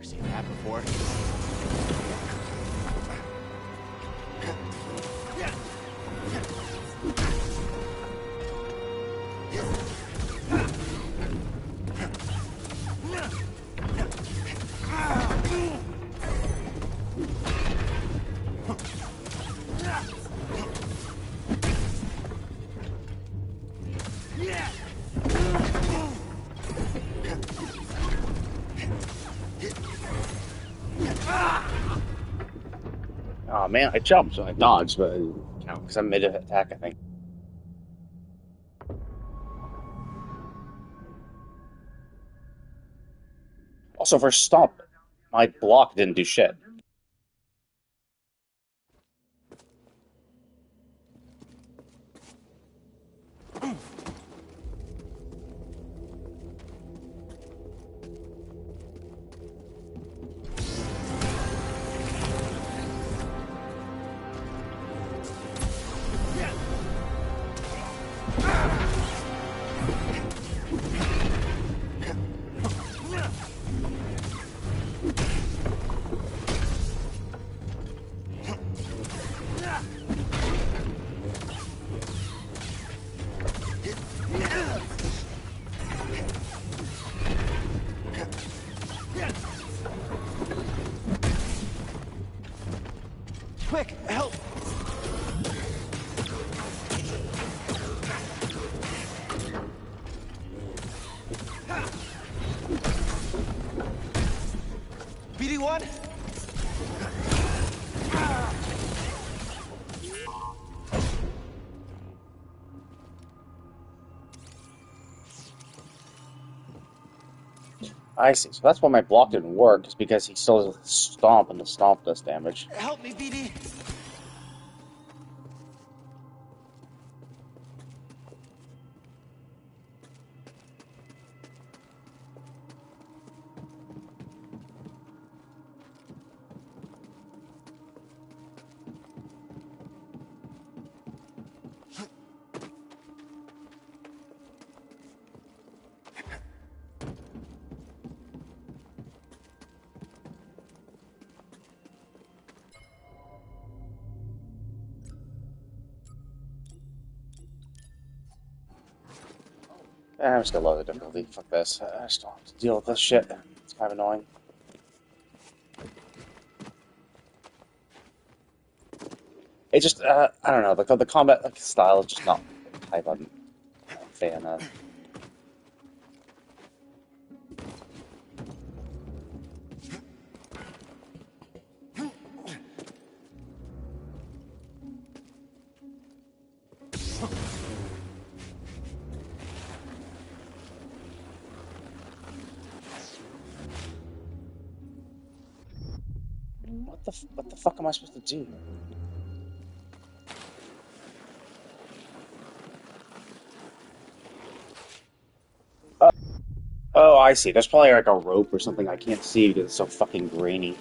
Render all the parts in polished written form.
seen that before. Oh man, I jumped, so I dodged, but because I'm mid-attack, I think. Also, for stomp, my block didn't do shit. Quick, help! BD1? I see. So that's why my block didn't work, is because he still has a stomp, and the stomp does damage. Help me, BD! I'm just gonna lower the difficulty. Fuck this. I just don't have to deal with this shit. It's kind of annoying. It just, I don't know, the combat style is just not the type I'm a fan of. What the fuck am I supposed to do? Oh, I see. There's probably like a rope or something I can't see because it's so fucking grainy.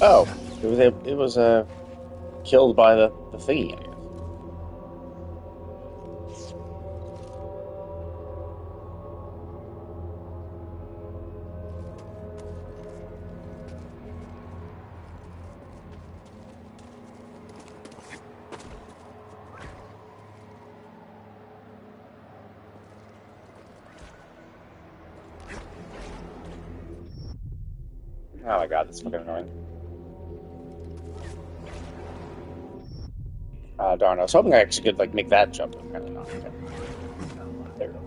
Oh, it was killed by the thingy, I guess. Oh my god, that's fucking annoying. Darn, I was hoping I actually could like make that jump, but apparently not. Okay. There we go.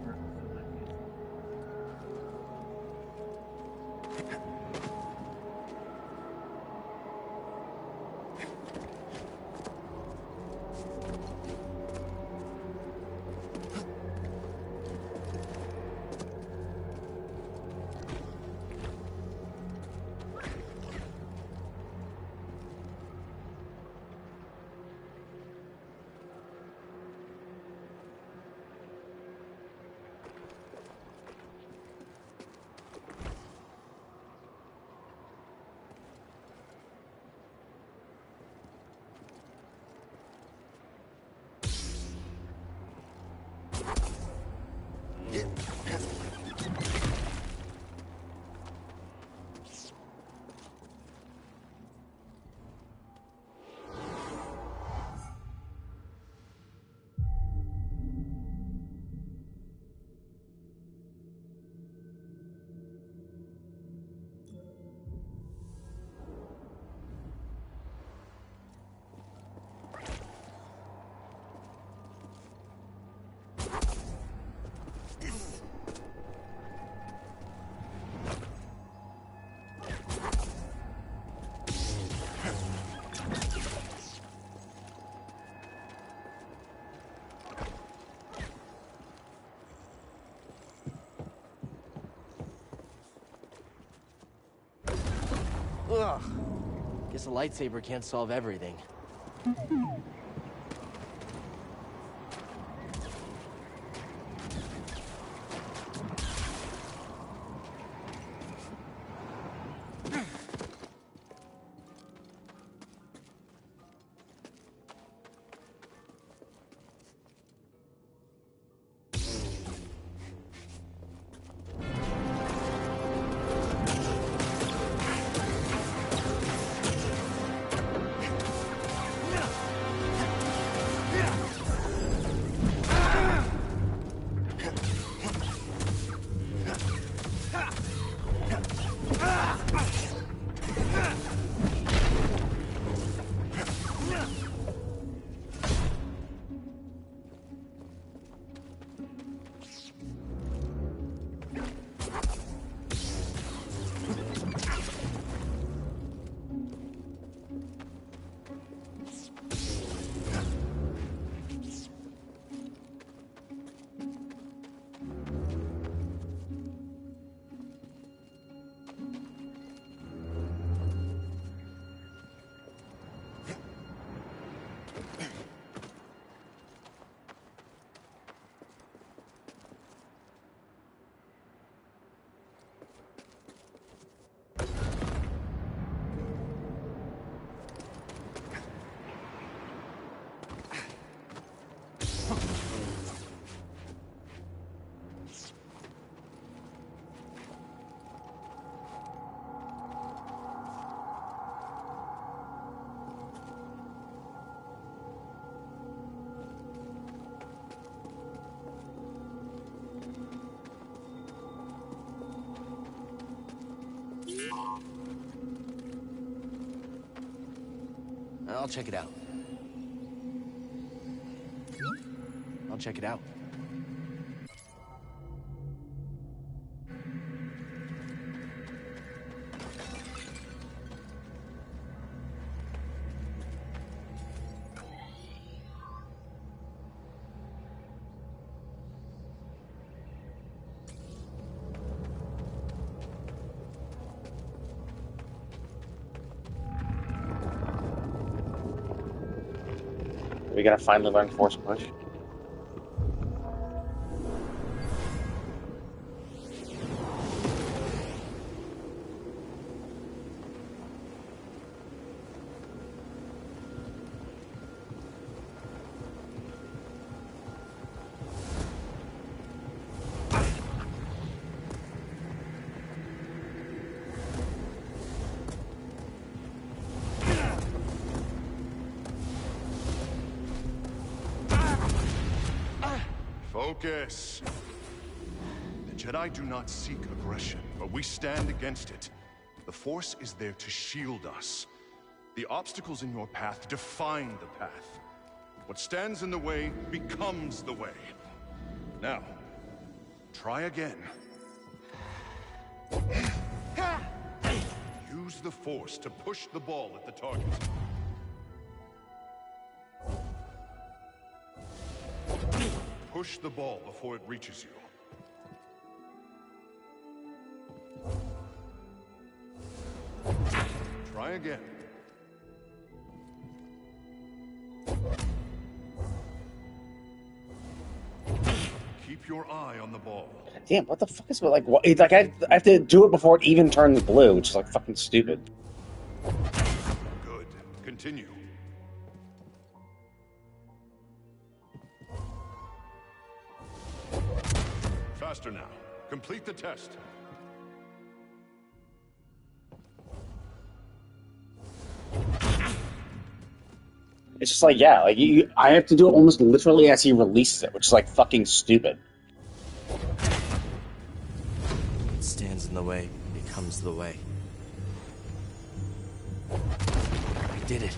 Ugh. Guess a lightsaber can't solve everything. I'll check it out. I'll check it out. Are we gonna finally learn Force Push? Focus. The Jedi do not seek aggression, but we stand against it. The Force is there to shield us. The obstacles in your path define the path. What stands in the way becomes the way. Now, try again. Use the Force to push the ball at the target. Push the ball before it reaches you. Try again. Keep your eye on the ball. Damn, what the fuck is it like? What, it's like I have to do it before it even turns blue, which is like fucking stupid. Good. Continue. Faster now. Complete the test. It's just like, yeah, like I have to do it almost literally as he releases it, which is like fucking stupid. What stands in the way becomes the way. I did it.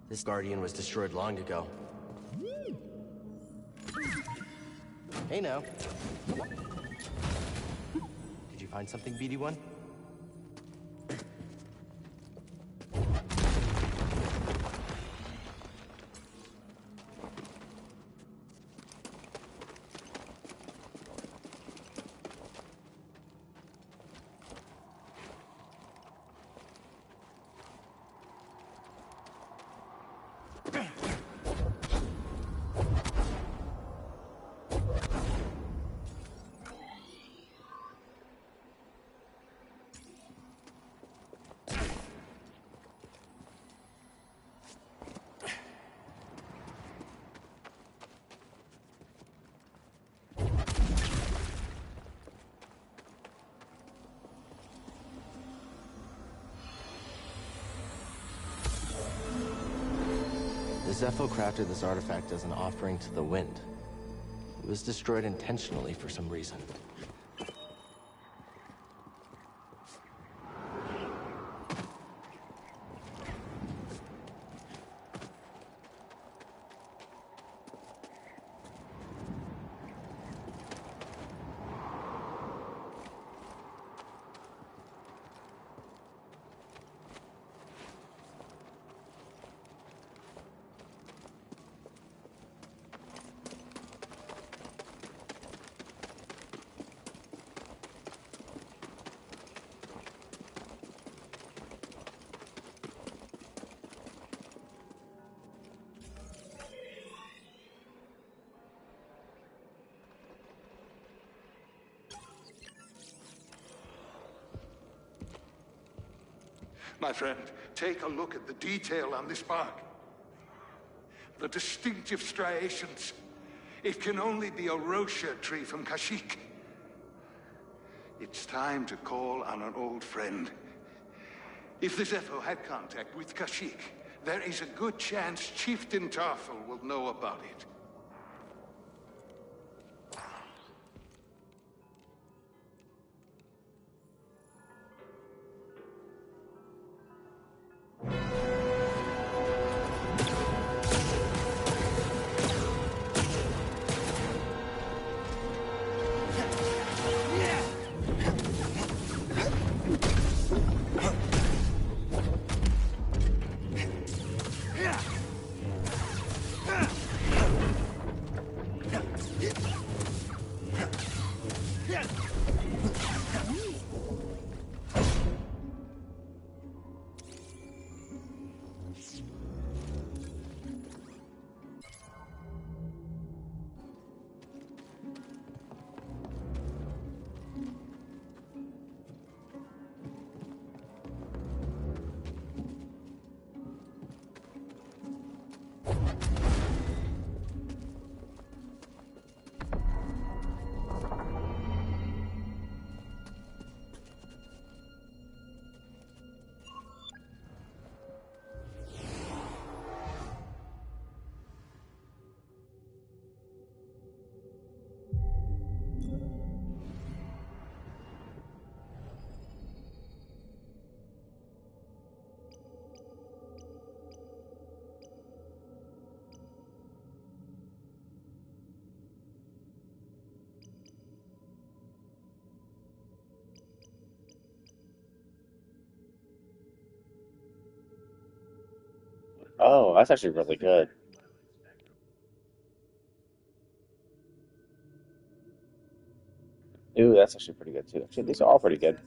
This Guardian was destroyed long ago. Hey now. Did you find something, BD-1? The Zepho crafted this artifact as an offering to the wind. It was destroyed intentionally for some reason. My friend, take a look at the detail on this bark. The distinctive striations. It can only be a Rocha tree from Kashyyyk. It's time to call on an old friend. If the Zepho had contact with Kashyyyk, there is a good chance Chieftain Tarful will know about it. Oh, that's actually really good. Ooh, that's actually pretty good too. Actually, these are all pretty good.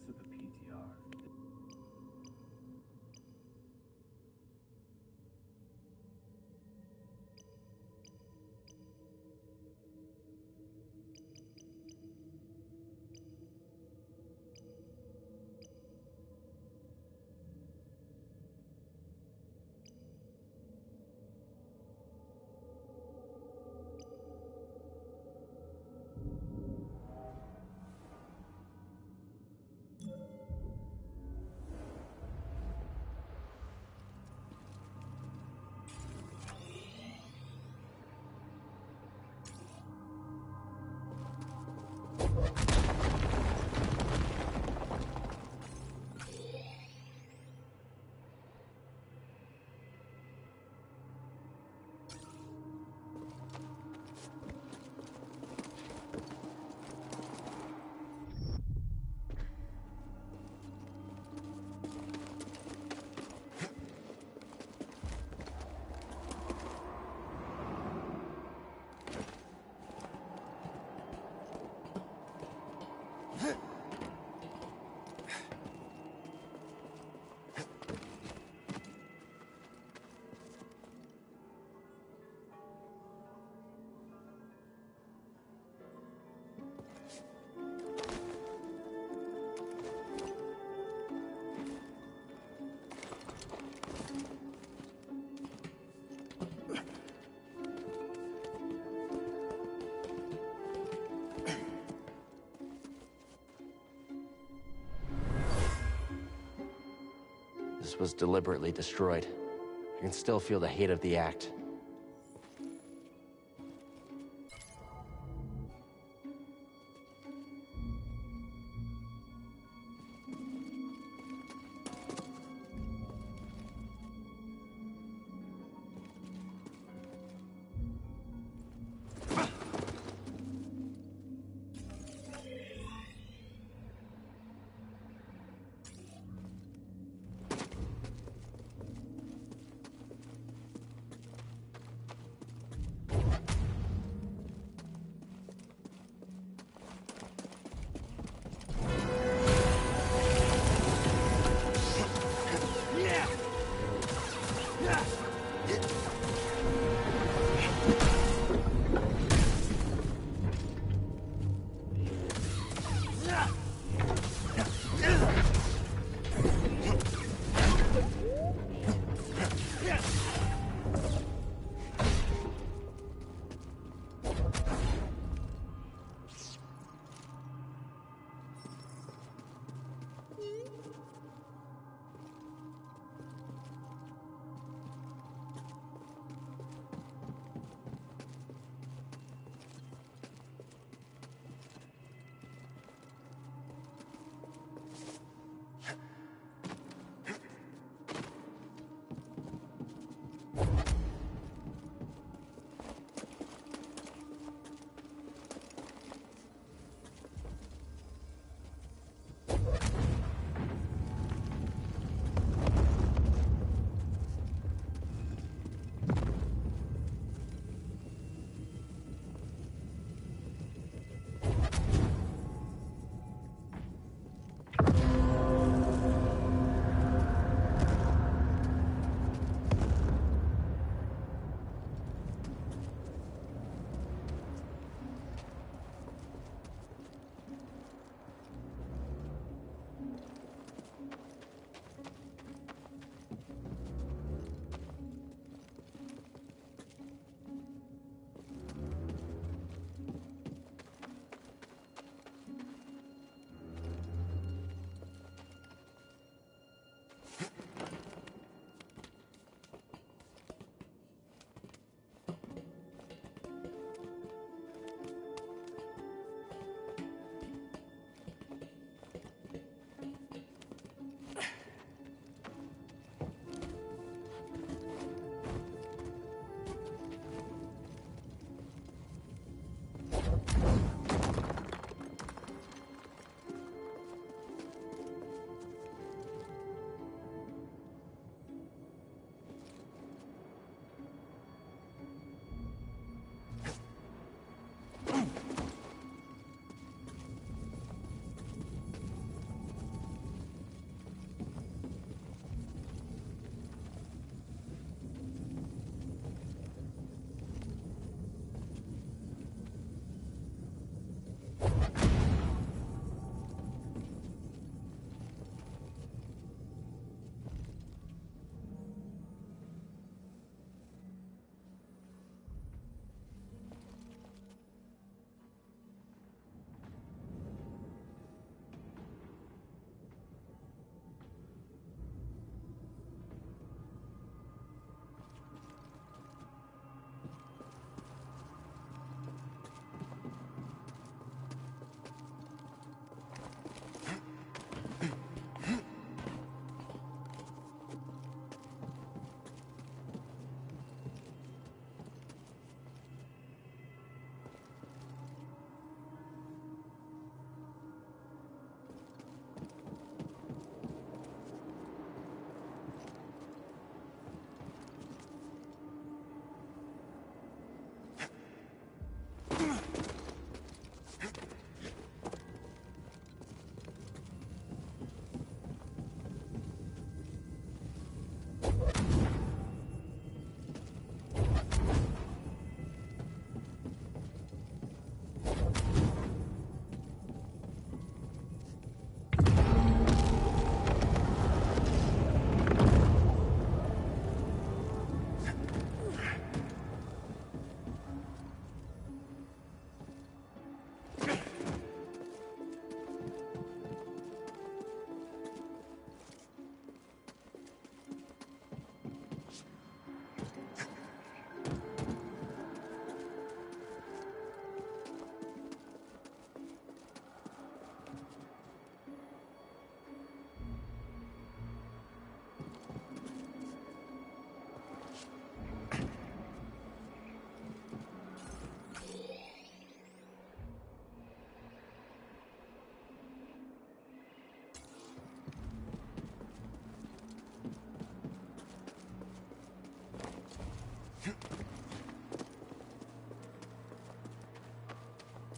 This was deliberately destroyed. I can still feel the hate of the act.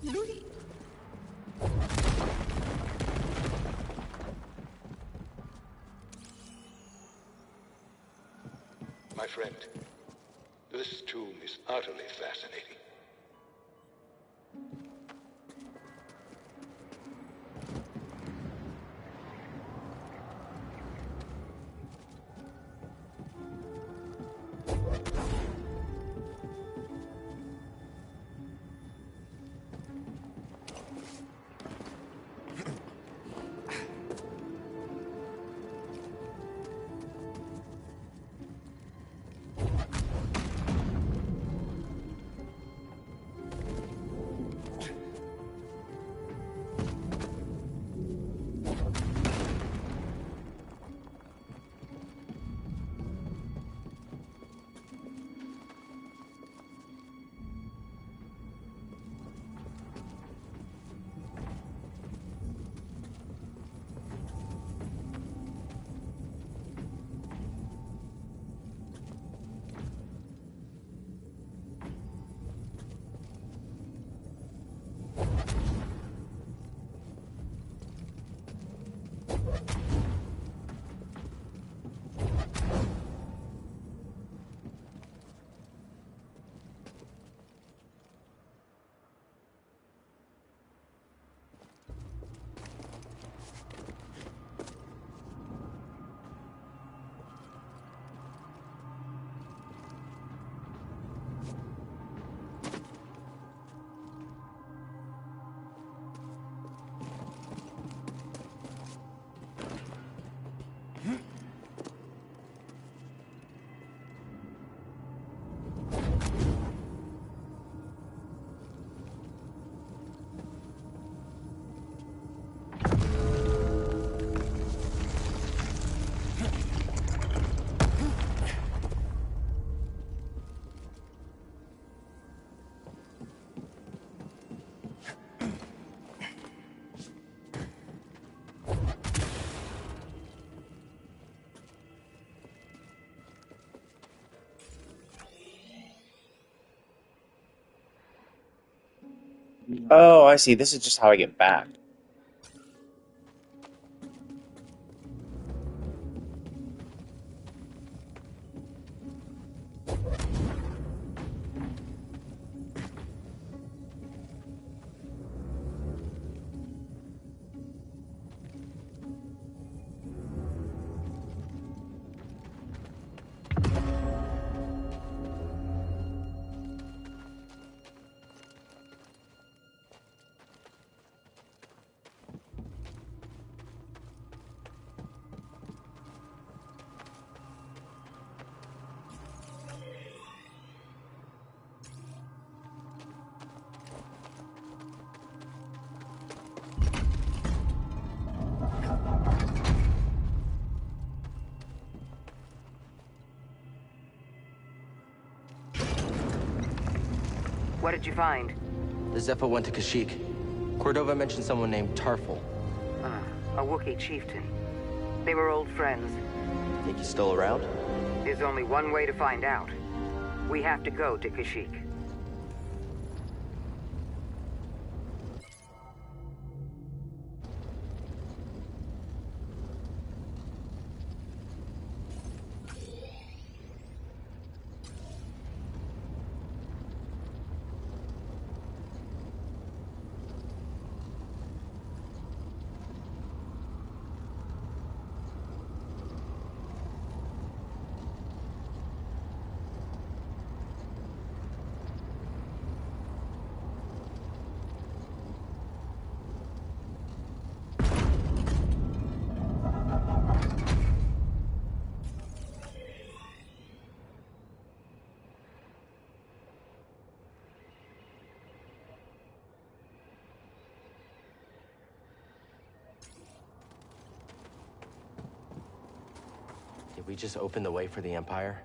My friend, this tomb is utterly fascinating. Oh, I see. This is just how I get back. What did you find? The Zephyr went to Kashyyyk. Cordova mentioned someone named Tarful. A Wookiee chieftain. They were old friends. Think he's still around? There's only one way to find out. We have to go to Kashyyyk. Did we just open the way for the Empire?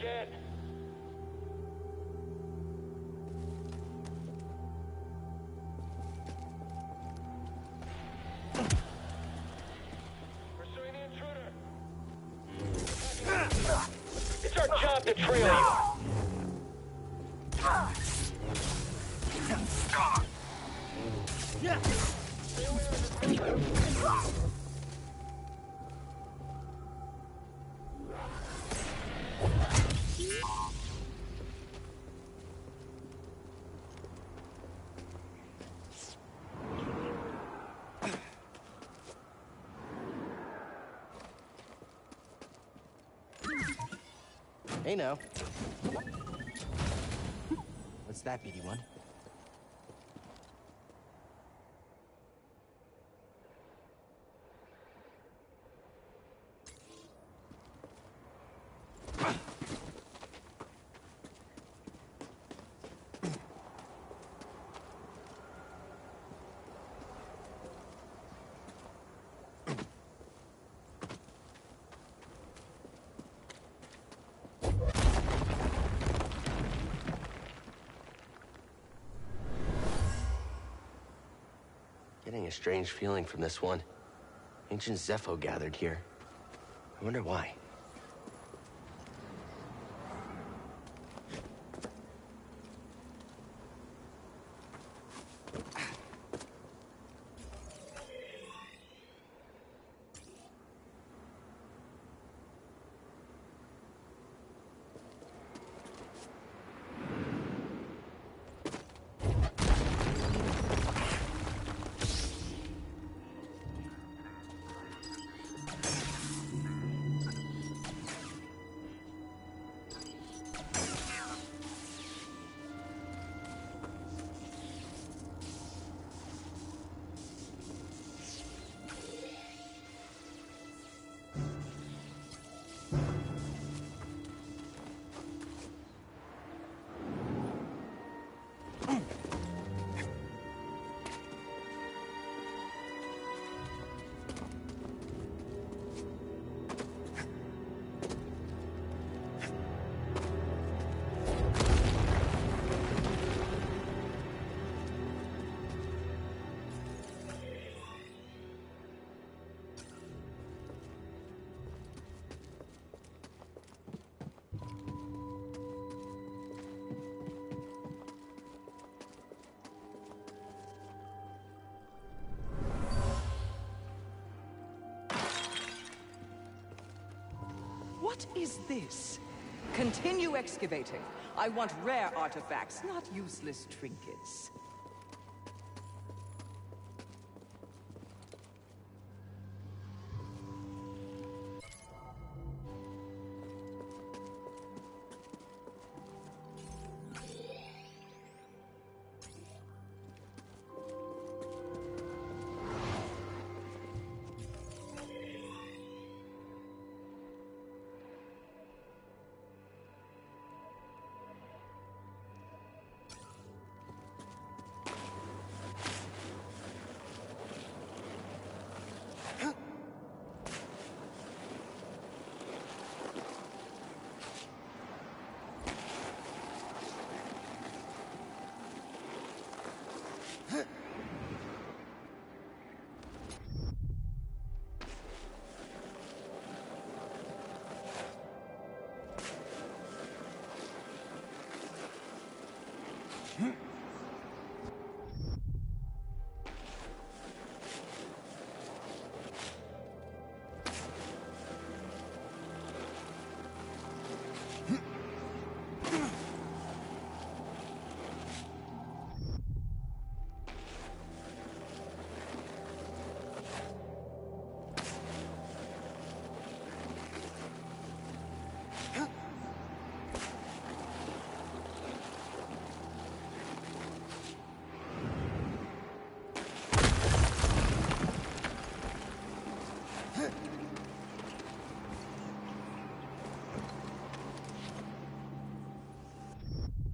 again. Pursuing the intruder. It's our job to trail you. Hey now. What's that, BD1? Getting a strange feeling from this one. Ancient Zepho gathered here. I wonder why. What is this? Continue excavating. I want rare artifacts, not useless trinkets.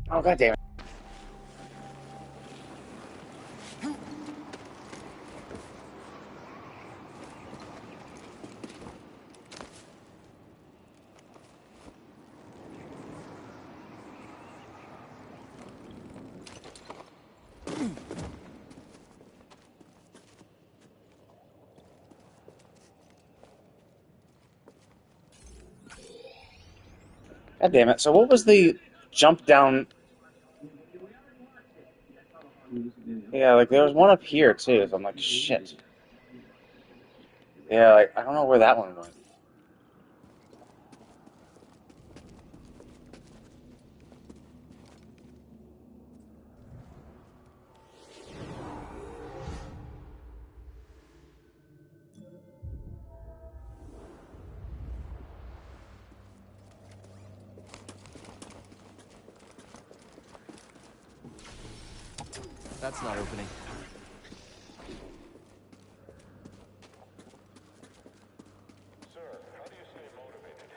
Oh, god damn it. God damn it. So what was the jump down? Yeah, like there was one up here too, so I'm like, shit. Yeah, like I don't know where that one went. That's not opening. Sir, how do you stay motivated?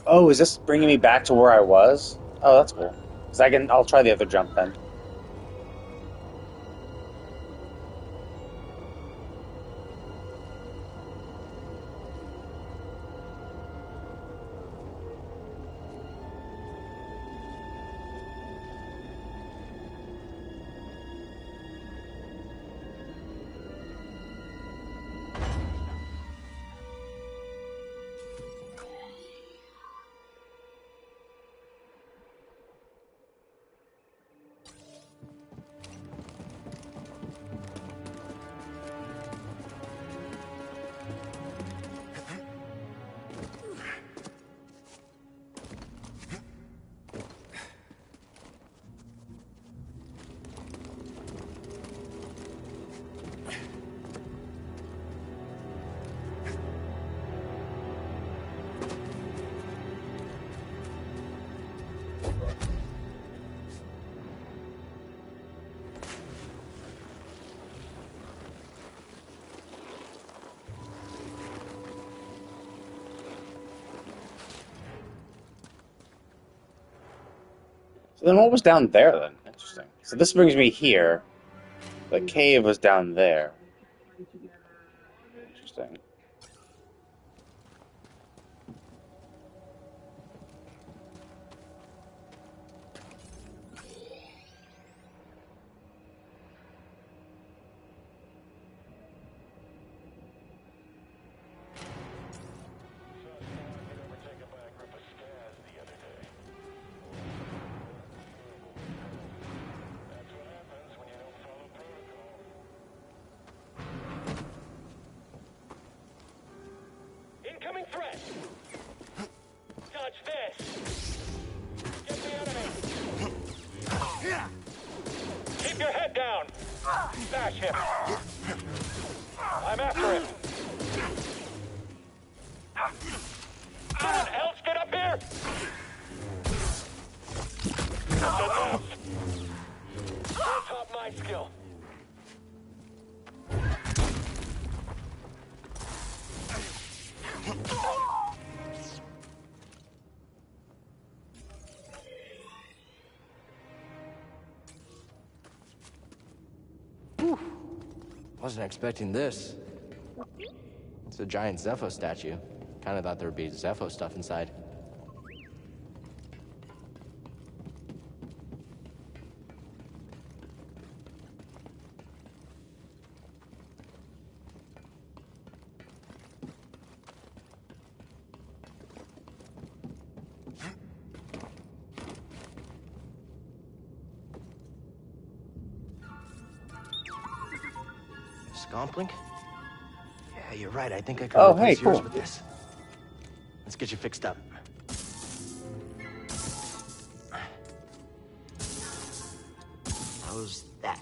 Oh, is this bringing me back to where I was? Oh, that's cool. Cause I'll try the other jump then. So then what was down there then? Interesting. So this brings me here. The cave was down there. Interesting. Overtaken by a group of scaz the other day. That's what happens when you don't follow protocol. Incoming threat! Dodge this! Get the enemy! Keep your head down! Smash him! I'm after him! Someone else get up here! That's enough! Don't top my skill. Wasn't expecting this. It's a giant Zepho statue. Kinda thought there'd be Zepho stuff inside. Scomplink? Yeah, you're right. I think I could Oh, replace hey, yours cool. with this. Let's get you fixed up. How's that?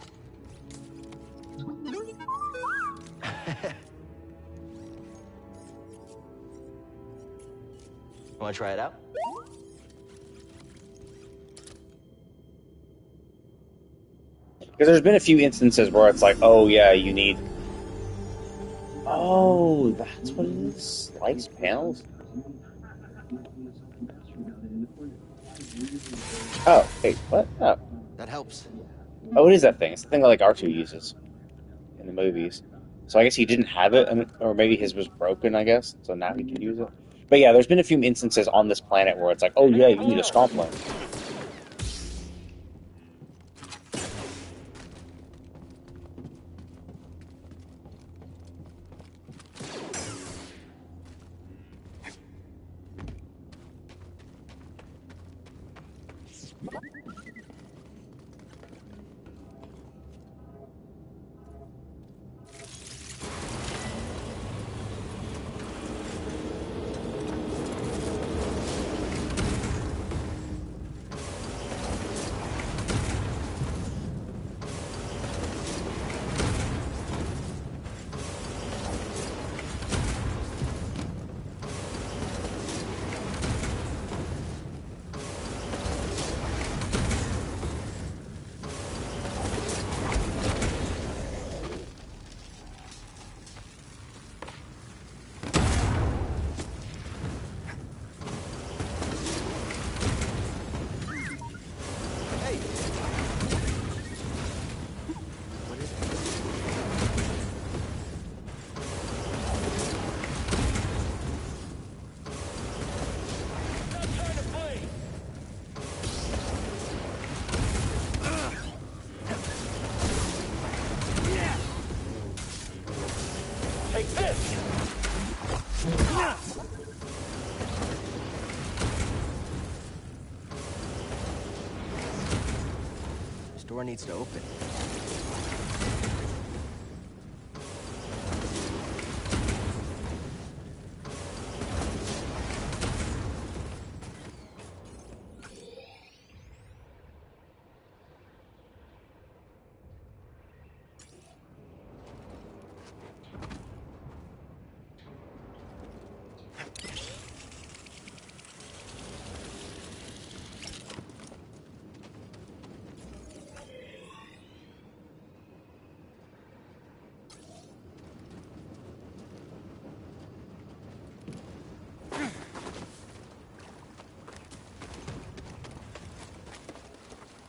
Want to try it out? Because there's been a few instances where it's like, oh yeah, you need. Oh, that's what it is. Sliced panels. Oh, wait, what? Oh, That helps. oh, it is that thing. It's the thing that like R2 uses in the movies. So I guess he didn't have it, or maybe his was broken. I guess so now he can use it. But yeah, there's been a few instances on this planet where it's like, oh yeah, you need a scomp. Take this! This door needs to open.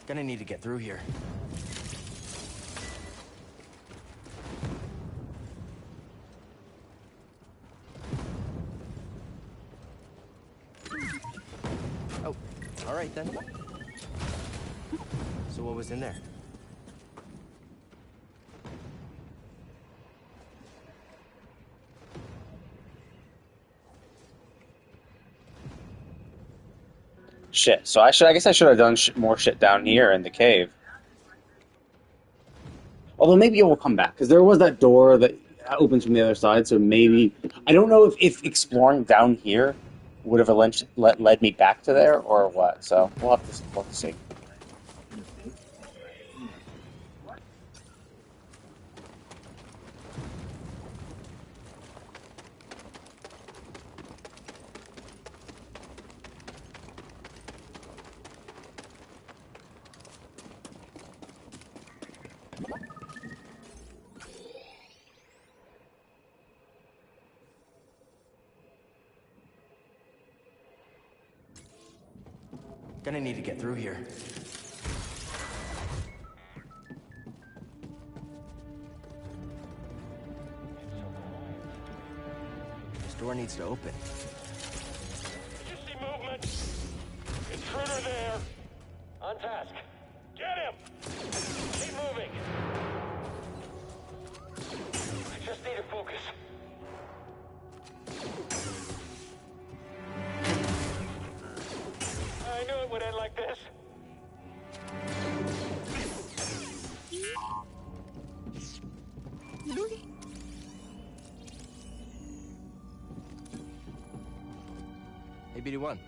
Gonna need to get through here. Oh, all right then. So what was in there? Shit. So I guess I should have done more shit down here in the cave. Although maybe it will come back because there was that door that opens from the other side. So maybe I don't know if exploring down here would have led me back to there or what. So we'll have to see. Gonna need to get through here. This door needs to open. Did you see movement? Intruder there. On task. Get him! Keep moving. I just need to focus. I knew it would end like this. Hey, BD1.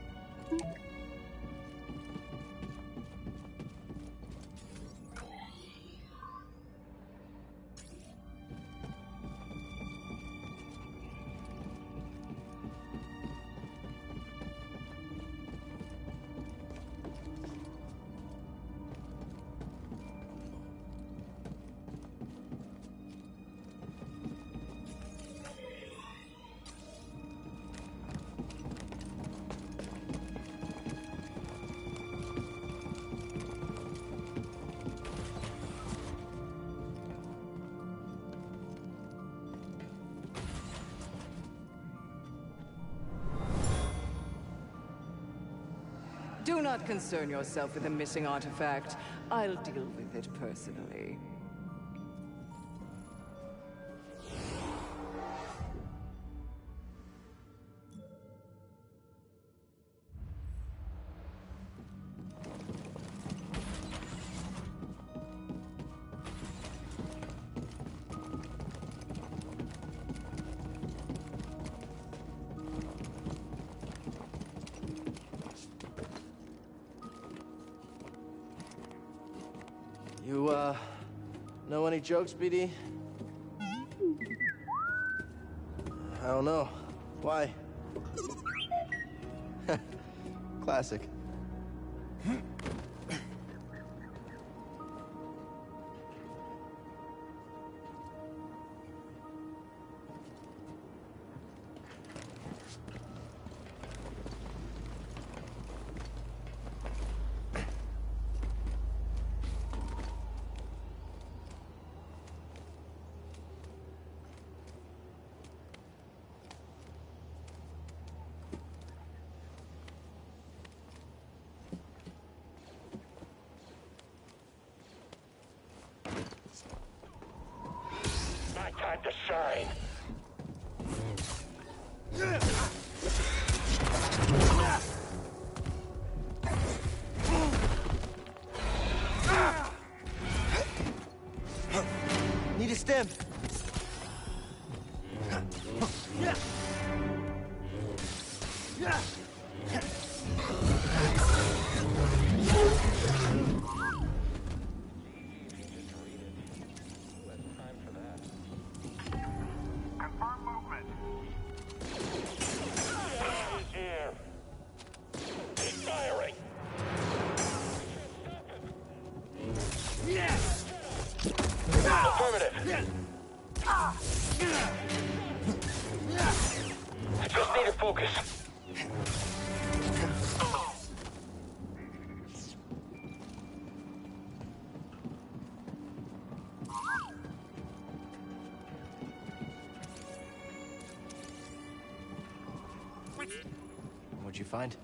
not concern yourself with the missing artifact. I'll deal with it personally. You, know any jokes, BD? I don't know. Why? Classic. My time to shine. Need a stem. Confirm movement. He's here. He's firing. Affirmative. I just need to focus. What'd you find?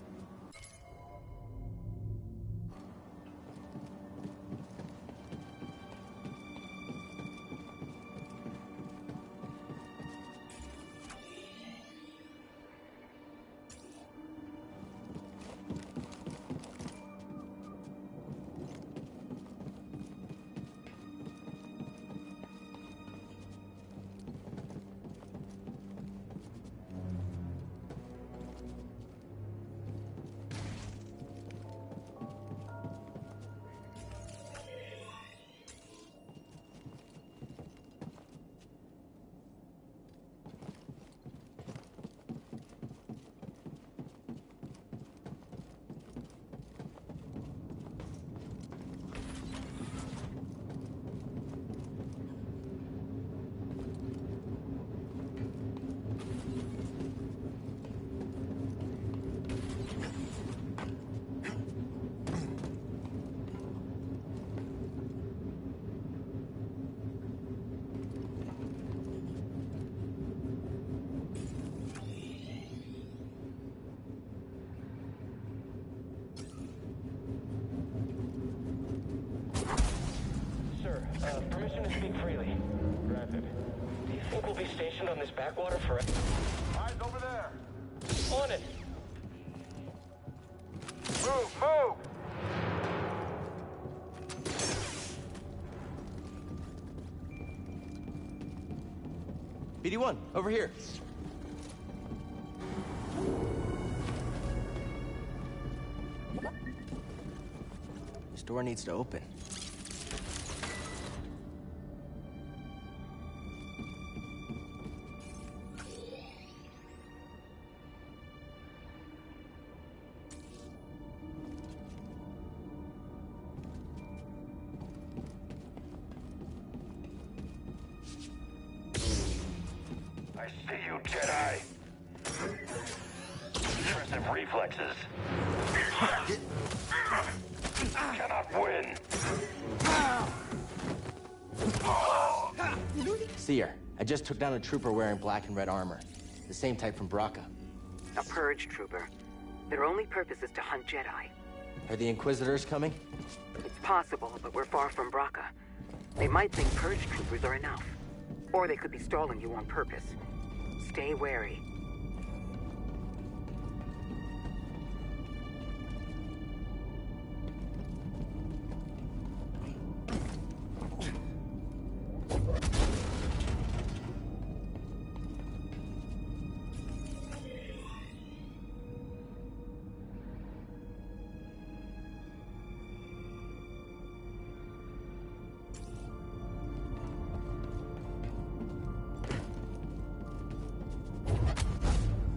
Sir, permission to speak freely. Granted. Do you think we'll be stationed on this backwater forever? Eyes over there. On it. Move, move! BD1, over here. This door needs to open. I see you, Jedi. Intrusive reflexes. Cannot win. Seer, I just took down a trooper wearing black and red armor. The same type from Braca. A purge trooper. Their only purpose is to hunt Jedi. Are the Inquisitors coming? It's possible, but we're far from Braca. They might think purge troopers are enough. Or they could be stalling you on purpose. Stay wary.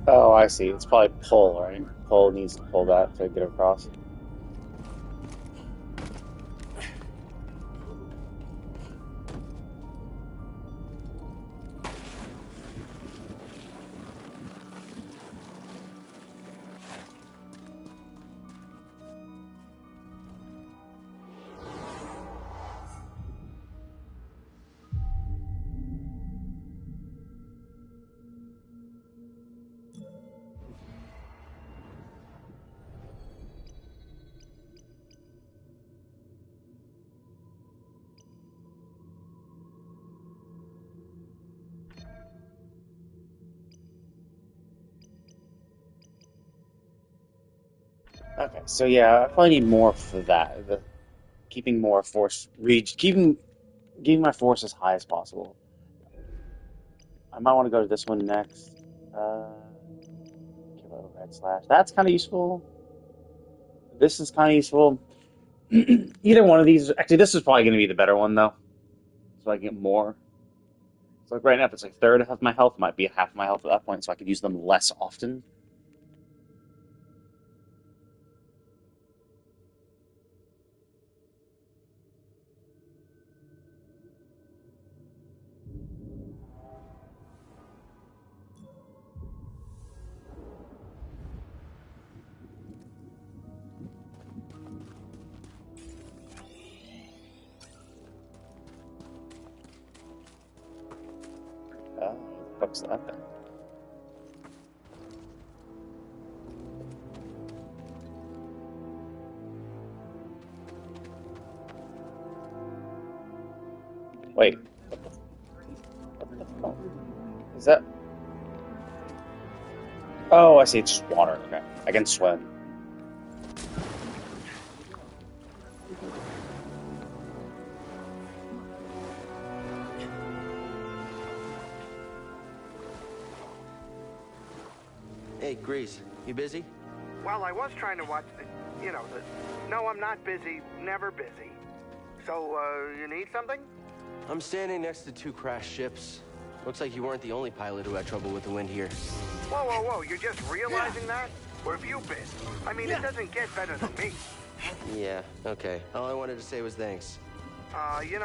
Oh, I see. It's probably pull, right? Pull needs to pull that to get across. Okay, so yeah, I probably need more for that. Keeping more force reach, keeping my force as high as possible. I might want to go to this one next. Give overhead slash. That's kind of useful. This is kind of useful. Either one of these. Actually, this is probably going to be the better one though, so I get more. So like right now, if it's like a third of my health, it might be half my health at that point, so I could use them less often. Fuck's that then? Wait. What the fuck? Is that? Oh, I see. It's just water. Okay, I can swim. Hey, Grease, you busy? Well, I was trying to watch the... No, I'm not busy. Never busy. So, you need something? I'm standing next to two crashed ships. Looks like you weren't the only pilot who had trouble with the wind here. Whoa, whoa, whoa. You're just realizing that? Where have you been? I mean, it doesn't get better than me. Yeah, okay. All I wanted to say was thanks. You're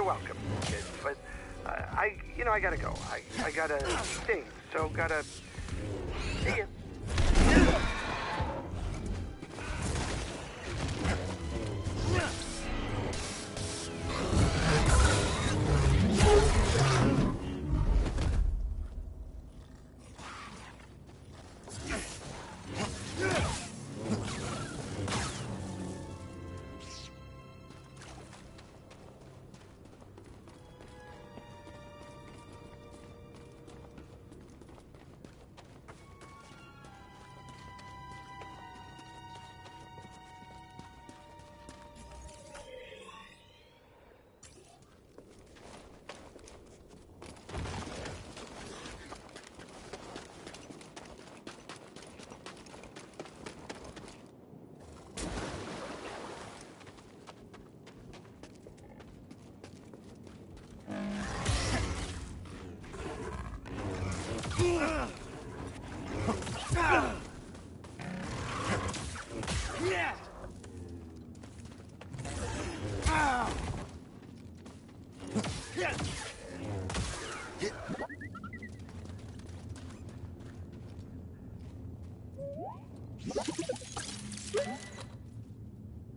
welcome, kid. But, I gotta go. I gotta sting, so gotta... See ya.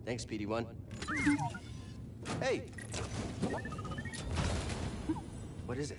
Thanks, PD-1. Hey! What is it?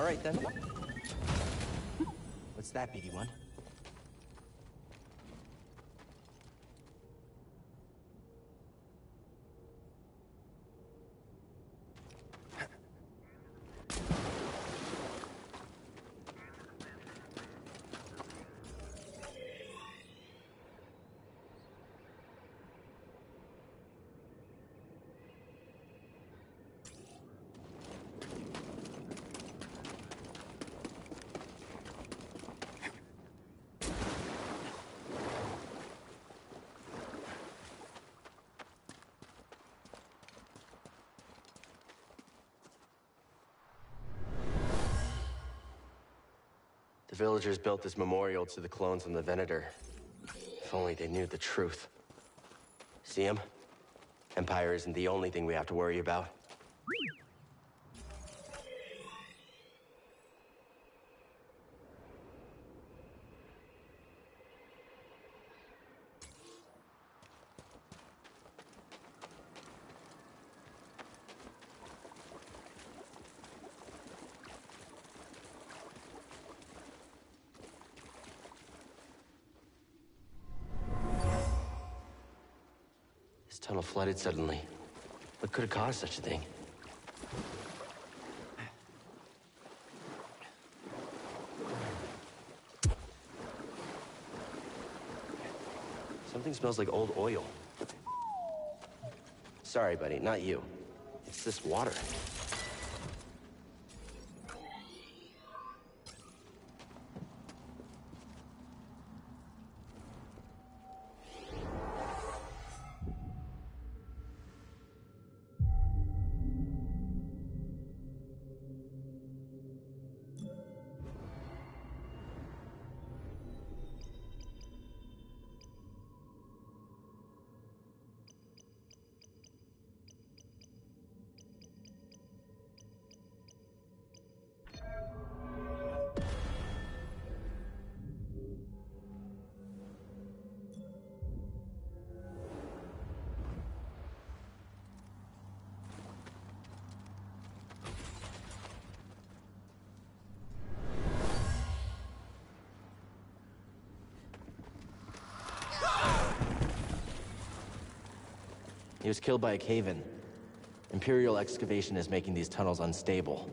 All right, then. What's that, BD-1? The villagers built this memorial to the clones on the Venator. If only they knew the truth. See him? Empire isn't the only thing we have to worry about. This tunnel flooded suddenly. What could have caused such a thing? Something smells like old oil. Sorry, buddy, not you. It's this water. He was killed by a cave-in. Imperial excavation is making these tunnels unstable.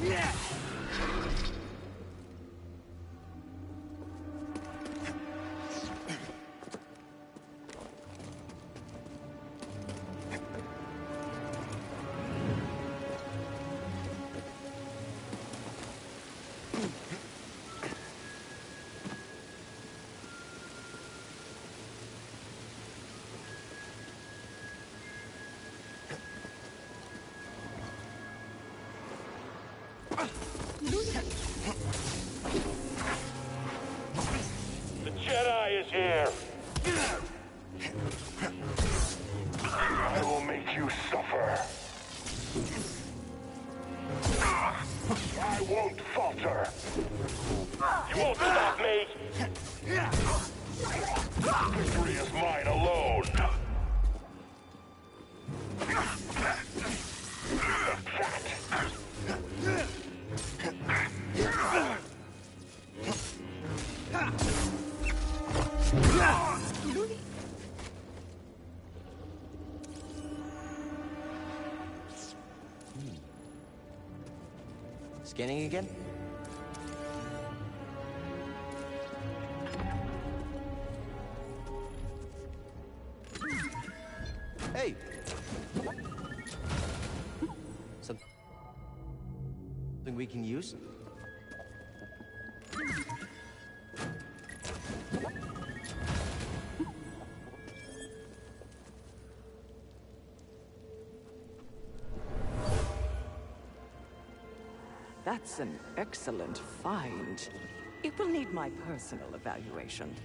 Yeah! The Jedi is here! I will make you suffer. I won't falter. You won't stop me! Victory is mine alone! Scanning again? Hey! Something we can use? That's an excellent find. It will need my personal evaluation.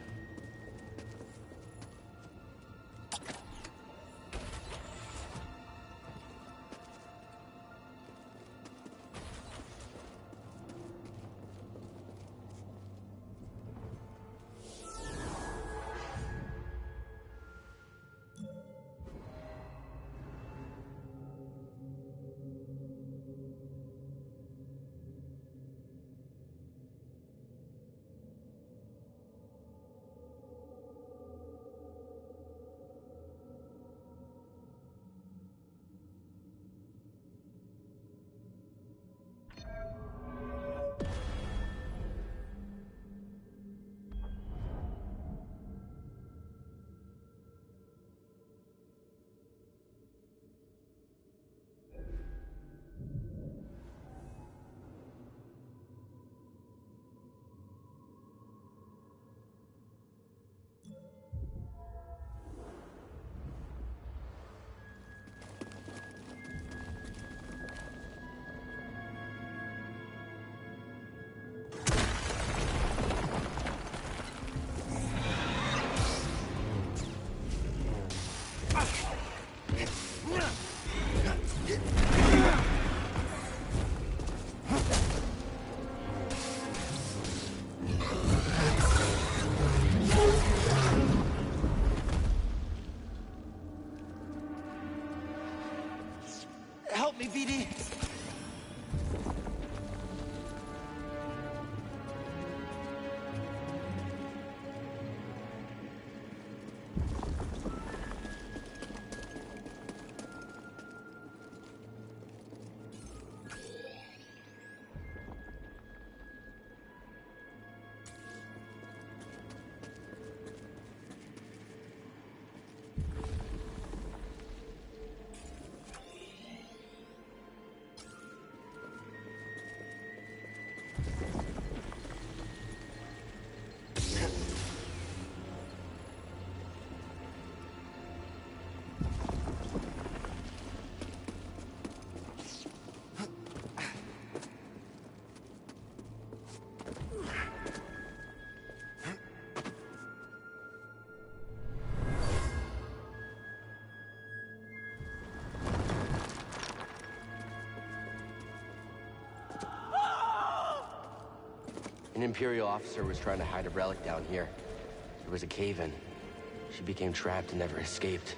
Help me, BD! An Imperial officer was trying to hide a relic down here. There was a cave-in. She became trapped and never escaped.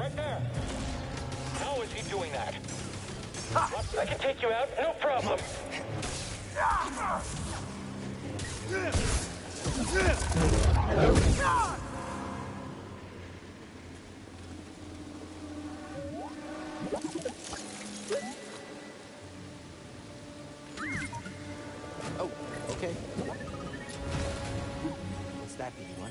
Right there. How is he doing that? I can take you out, no problem. Oh, okay. What's that, BD1?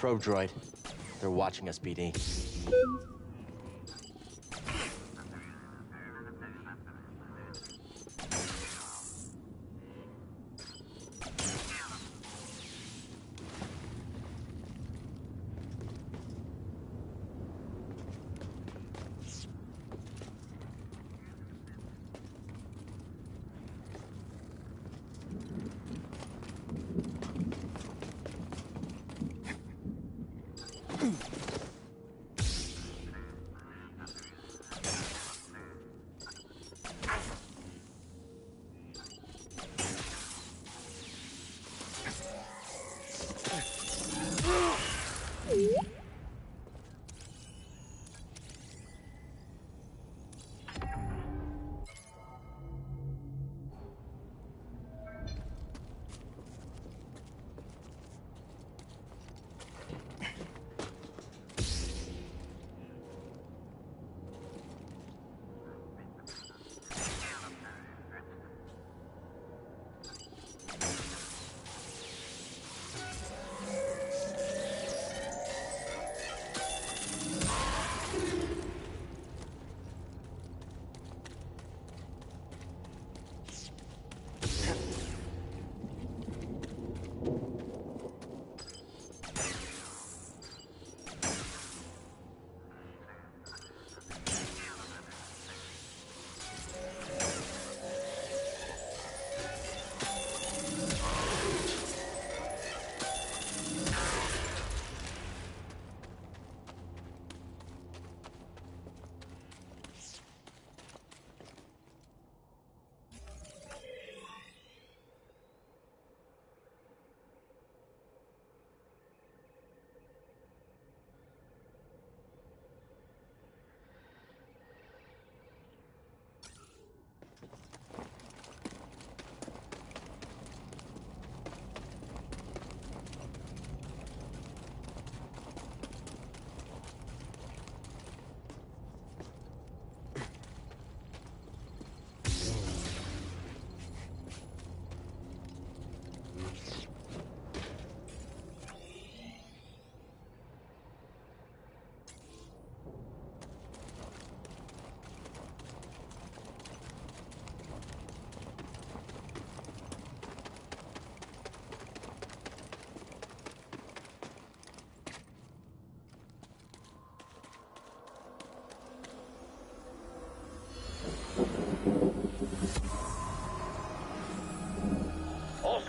Probe droid. They're watching us, BD.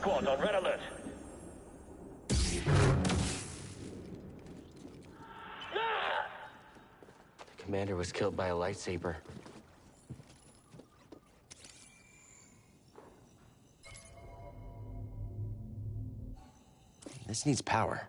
squads on red alert. The commander was killed by a lightsaber. This needs power.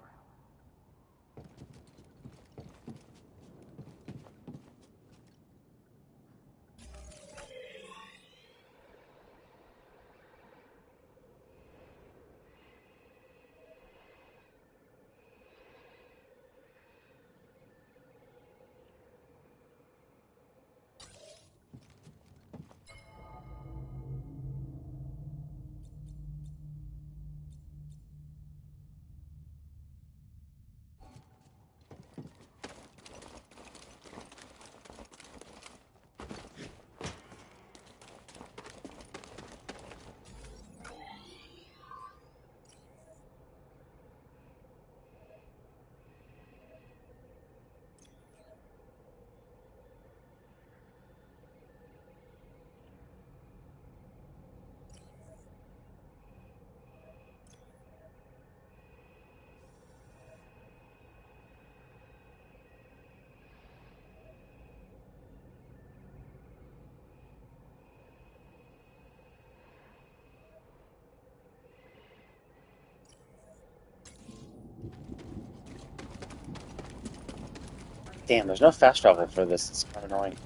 Damn, there's no fast travel for this. It's kind of annoying.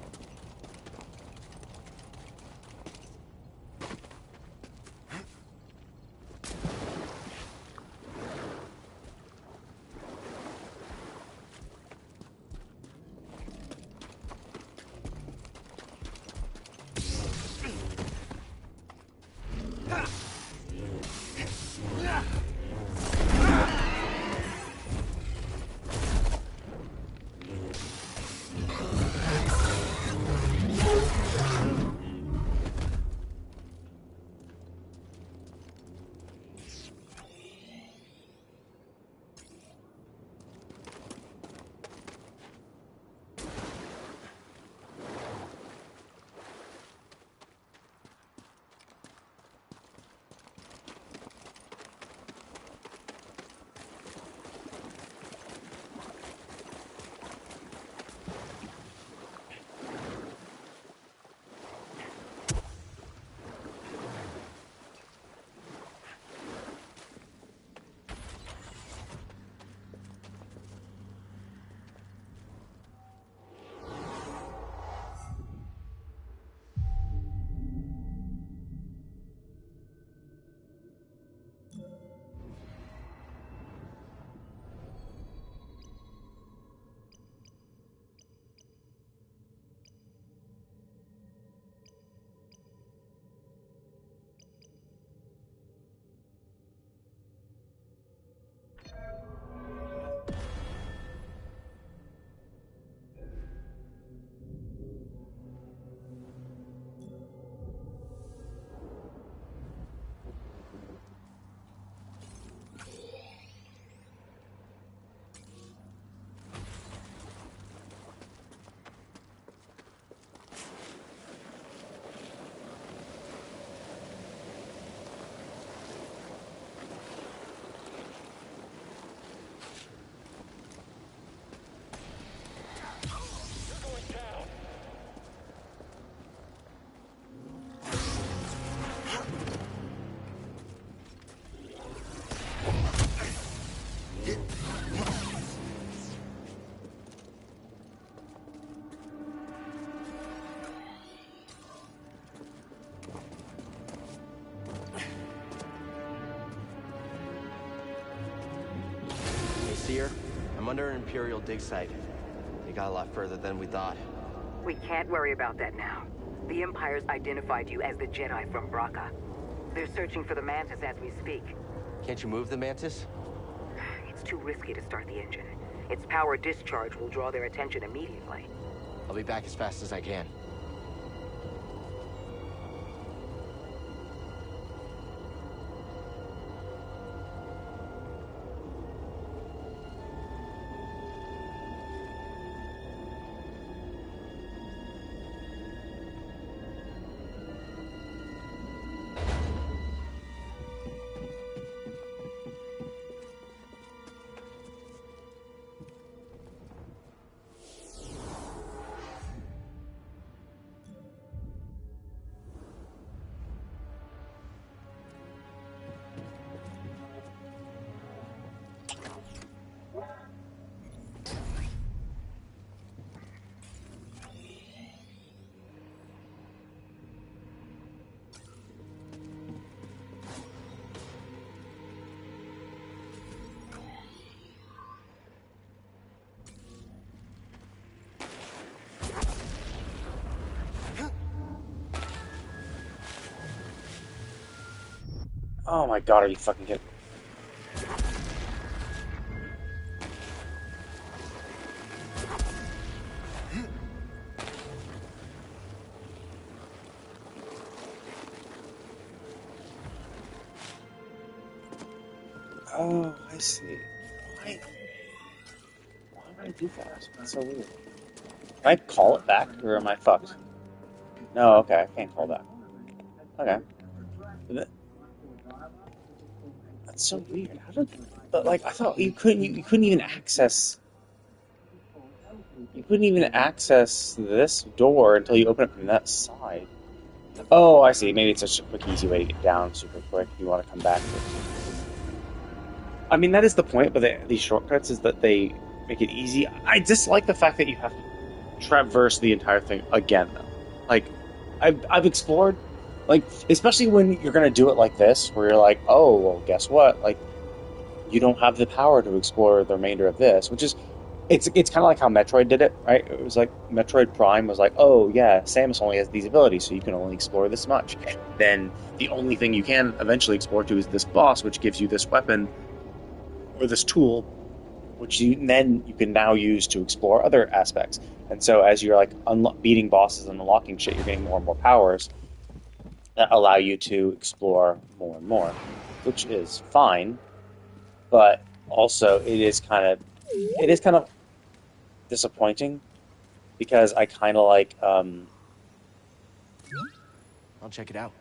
Seer, I'm under an Imperial dig site. They got a lot further than we thought. We can't worry about that now. The Empire's identified you as the Jedi from Braca. They're searching for the Mantis as we speak. Can't you move the Mantis? It's too risky to start the engine. Its power discharge will draw their attention immediately. I'll be back as fast as I can. Oh my god, are you fucking kidding? Oh, I see. Why? Why would I do that? That's so weird. Can I call it back, or am I fucked? No, okay, I can't call back. Okay. That's so weird. How did? But like, I thought you couldn't. You couldn't even access. You couldn't even access this door until you open it from that side. Oh, I see. Maybe it's such a quick, easy way to get down super quick. You want to come back. I mean, that is the point, but these shortcuts is that they make it easy. I dislike the fact that you have to traverse the entire thing again, though. Like, I've explored, like, especially when you're going to do it like this, where you're like, oh, well, guess what? Like, you don't have the power to explore the remainder of this, which is, it's kind of like how Metroid did it, right? It was like Metroid Prime was like, oh yeah, Samus only has these abilities, so you can only explore this much. Then the only thing you can eventually explore to is this boss, which gives you this weapon or this tool, which you can now use to explore other aspects. And so as you're like beating bosses and unlocking shit, you're getting more and more powers that allow you to explore more and more, which is fine, but also it is kind of disappointing because I kind of like I'll check it out.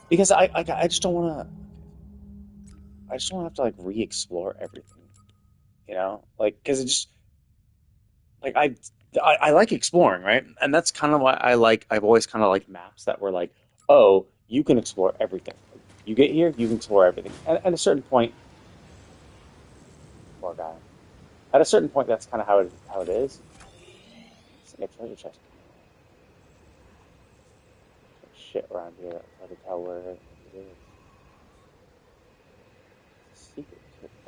because I just don't want to have to like re-explore everything, you know, like because it just like I like exploring, right? And that's kind of why I've always kind of liked maps that were like, oh, you can explore everything. You get here, you can explore everything. And at a certain point, poor guy. At a certain point, that's kind of how it is. It's like a treasure chest. Some shit around here. It's hard to tell where it is. Secret.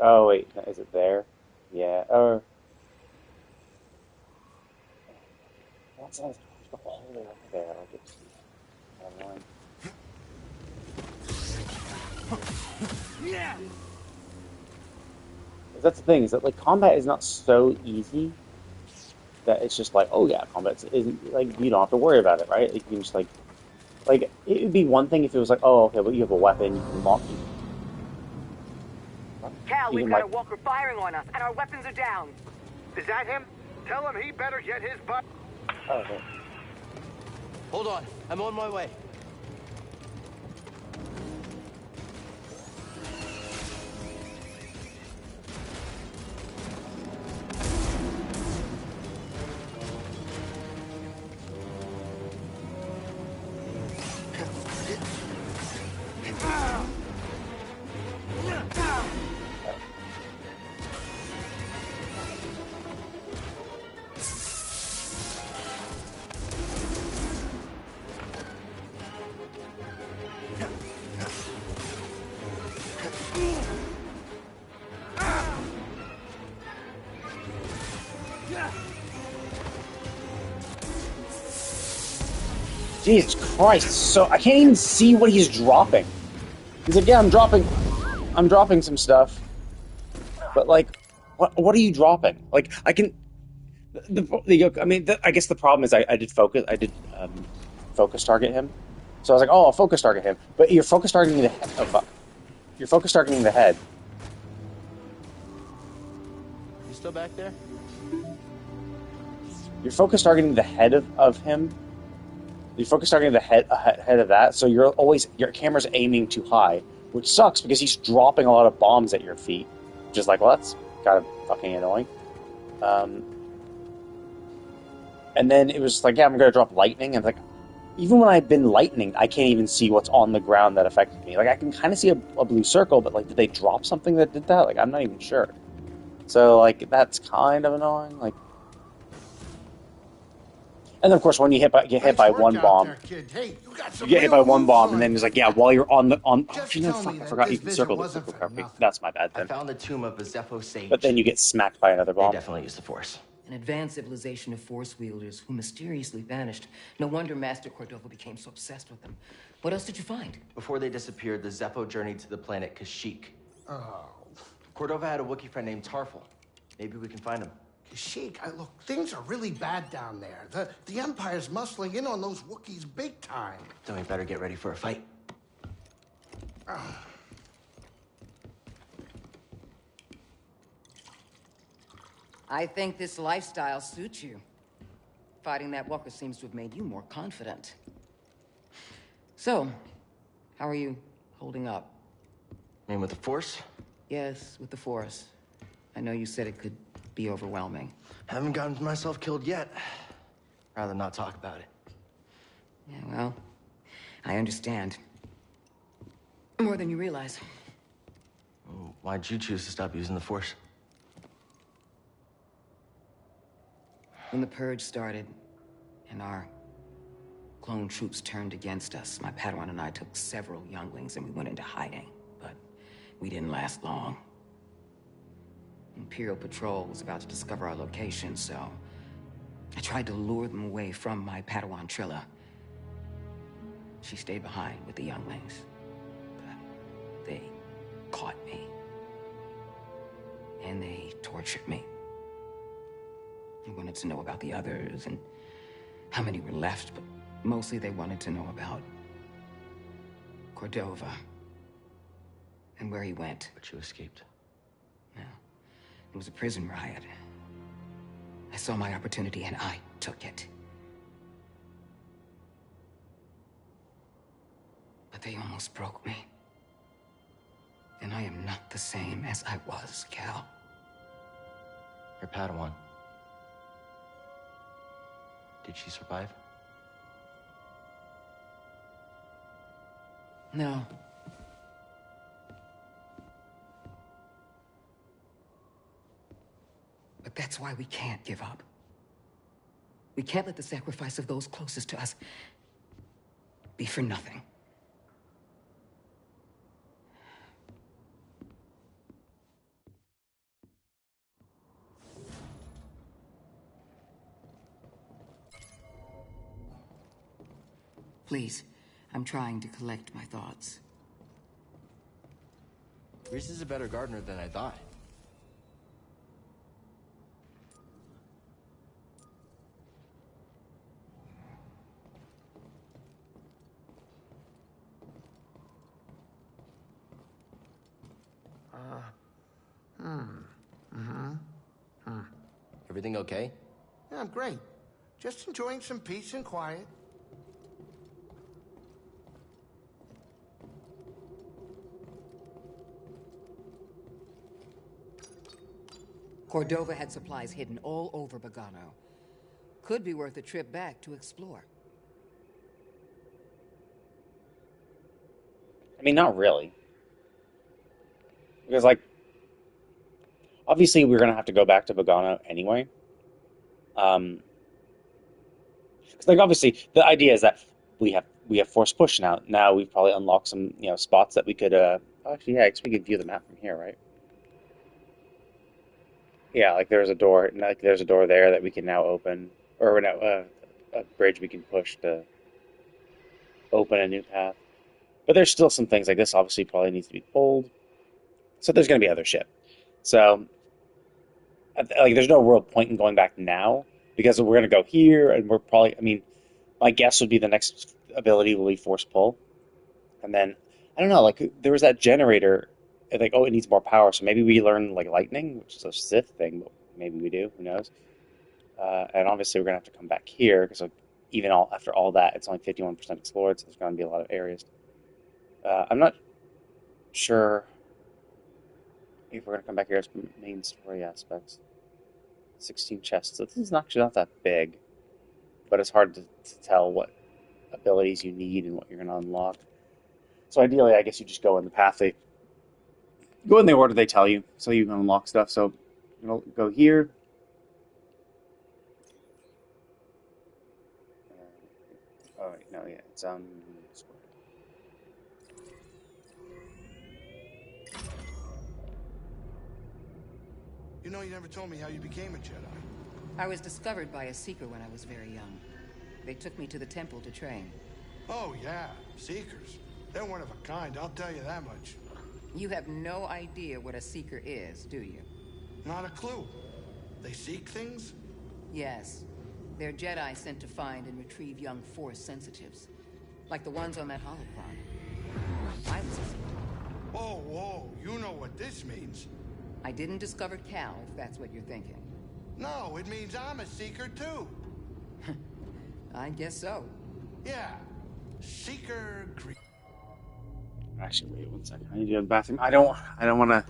Oh wait, is it there? Yeah. Or that's all the way over there. Like it's online. Yeah. That's the thing, is that like combat is not so easy that it's just like, oh yeah, combat isn't like you don't have to worry about it, right? Like, you can just like it would be one thing if it was like, oh okay, but you have a weapon, you can lock Cal, we've even got like a walker firing on us, and our weapons are down. Is that him? Tell him he better get his butt. oh, okay. Hold on, I'm on my way. Jesus Christ, so I can't even see what he's dropping. He's like, yeah, I'm dropping some stuff. But like, what are you dropping? Like, I can, I guess the problem is I did focus target him. So I was like, oh, I'll focus target him. But you're focus targeting the head. Oh fuck. You're focus targeting the head. You still back there? You're focus targeting the head of him. You focus targeting the head of that, so your camera's aiming too high, which sucks because he's dropping a lot of bombs at your feet. Just like, well, that's kind of fucking annoying. And then it was like, yeah, I'm gonna drop lightning, and like, even when I've been lightning, I can't even see what's on the ground that affected me. Like, I can kind of see a blue circle, but like, did they drop something that did that? Like, I'm not even sure. So like, that's kind of annoying. Like. And then, of course, when you get hit by one bomb, you get hit by one bomb, and then he's like, "Yeah, while you're on." Oh, you know, fuck! I forgot you can circle the circle recovery. That's my bad. I Then. found the tomb of a Zepho sage. But then you get smacked by another They bomb. definitely used the Force. An advanced civilization of force wielders who mysteriously vanished. No wonder Master Cordova became so obsessed with them. What else did you find? Before they disappeared, the Zeppo journeyed to the planet Kashyyyk. Oh, Cordova had a Wookiee friend named Tarful. Maybe we can find him. Kashyyyk, look, things are really bad down there. The Empire's muscling in on those Wookiees big time. Then we better get ready for a fight. I think this lifestyle suits you. Fighting that walker seems to have made you more confident. So, how are you holding up? I mean, with the Force? Yes, with the Force. I know you said it could be overwhelming. Haven't gotten myself killed yet. Rather not talk about it. Yeah, well, I understand. More than you realize. Why'd you choose to stop using the Force? When the Purge started, and our clone troops turned against us, my Padawan and I took several younglings and we went into hiding. But we didn't last long. Imperial Patrol was about to discover our location, so I tried to lure them away from my Padawan Trilla. She stayed behind with the younglings, but they caught me. And they tortured me. They wanted to know about the others and how many were left, but mostly they wanted to know about Cordova and where he went. But you escaped. Yeah. It was a prison riot. I saw my opportunity and I took it. But they almost broke me. And I am not the same as I was, Cal. Your Padawan. Did she survive? No. But that's why we can't give up. We can't let the sacrifice of those closest to us be for nothing. Please, I'm trying to collect my thoughts. Reese is a better gardener than I thought. Everything okay? Yeah, I'm great. Just enjoying some peace and quiet. Cordova had supplies hidden all over Bogano. Could be worth a trip back to explore. I mean, not really. Because, like, obviously we're going to have to go back to Bogano anyway. 'Cause, like, obviously, the idea is that we have Force Push now. Now we've probably unlocked some, spots that we could, actually, yeah, I guess we could view the map from here, right? Yeah, like there's a door there that we can now open, or no, a bridge we can push to open a new path. But there's still some things like this obviously probably needs to be pulled. So there's going to be other shit. So, like, there's no real point in going back now because we're going to go here and we're probably, I mean, my guess would be the next ability will be Force Pull. And then, I don't know, like, there was that generator, like, oh, it needs more power, so maybe we learn, like, lightning, which is a Sith thing, but maybe we do, who knows? And obviously we're going to have to come back here, because even after all that, it's only 51% explored, so there's going to be a lot of areas. I'm not sure if we're going to come back here as main story aspects. 16 chests, so this is actually not that big, but it's hard to tell what abilities you need and what you're going to unlock. So ideally, I guess you just go in the path go in the order they tell you, so you can unlock stuff. So, go here. Oh wait, no, yeah, it's You know, you never told me how you became a Jedi. I was discovered by a Seeker when I was very young. They took me to the temple to train. Oh, yeah. Seekers. They're one of a kind, I'll tell you that much. You have no idea what a seeker is, do you? Not a clue. They seek things? Yes. They're Jedi sent to find and retrieve young Force sensitives. Like the ones on that holocron. I was a seeker. Whoa, whoa, you know what this means. I didn't discover Cal, if that's what you're thinking. No, it means I'm a seeker too. I guess so. Yeah. Seeker Green. Actually, wait 1 second. I need to go to the bathroom. I don't want to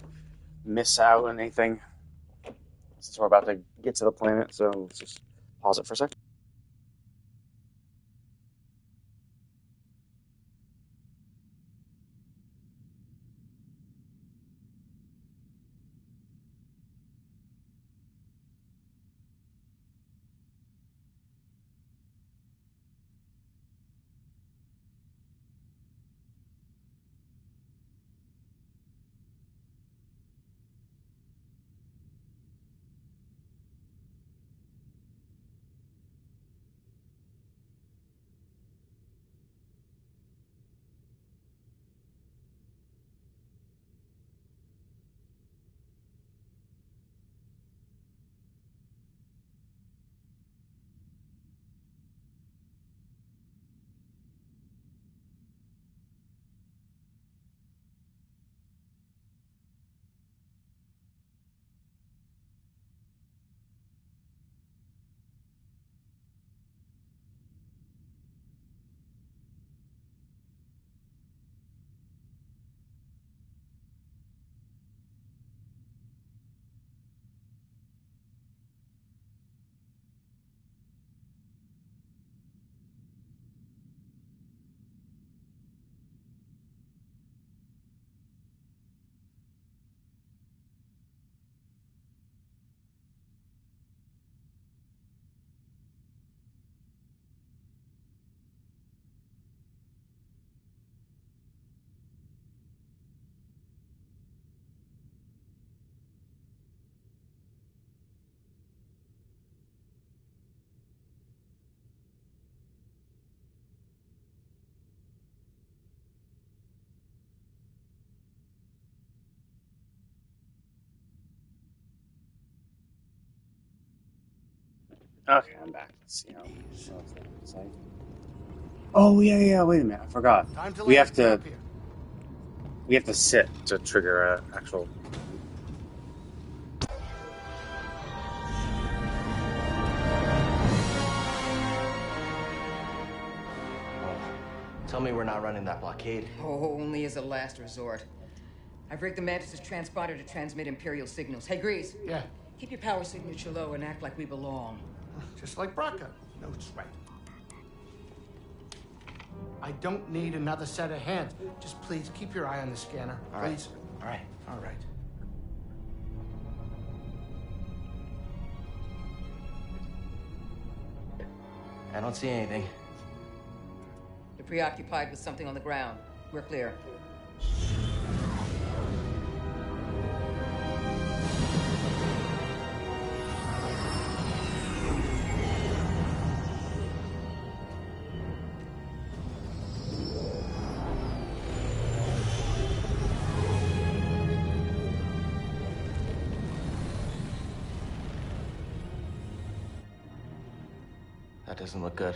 miss out on anything since we're about to get to the planet. So let's just pause it for a second. Okay, I'm back. Let's see how. What's that say? Oh yeah. Wait a minute, I forgot. Time to We land have to. up here. We have to sit to trigger a actual. Tell me we're not running that blockade. Oh, only as a last resort. I've rigged the Mantis' transponder to transmit Imperial signals. Hey, Grease. Yeah, Keep your power signature low and act like we belong. just like Braca. Notes right. I don't need another set of hands. Just please keep your eye on the scanner. All right. Please. All right. All right. I don't see anything. You're preoccupied with something on the ground. We're clear. That doesn't look good.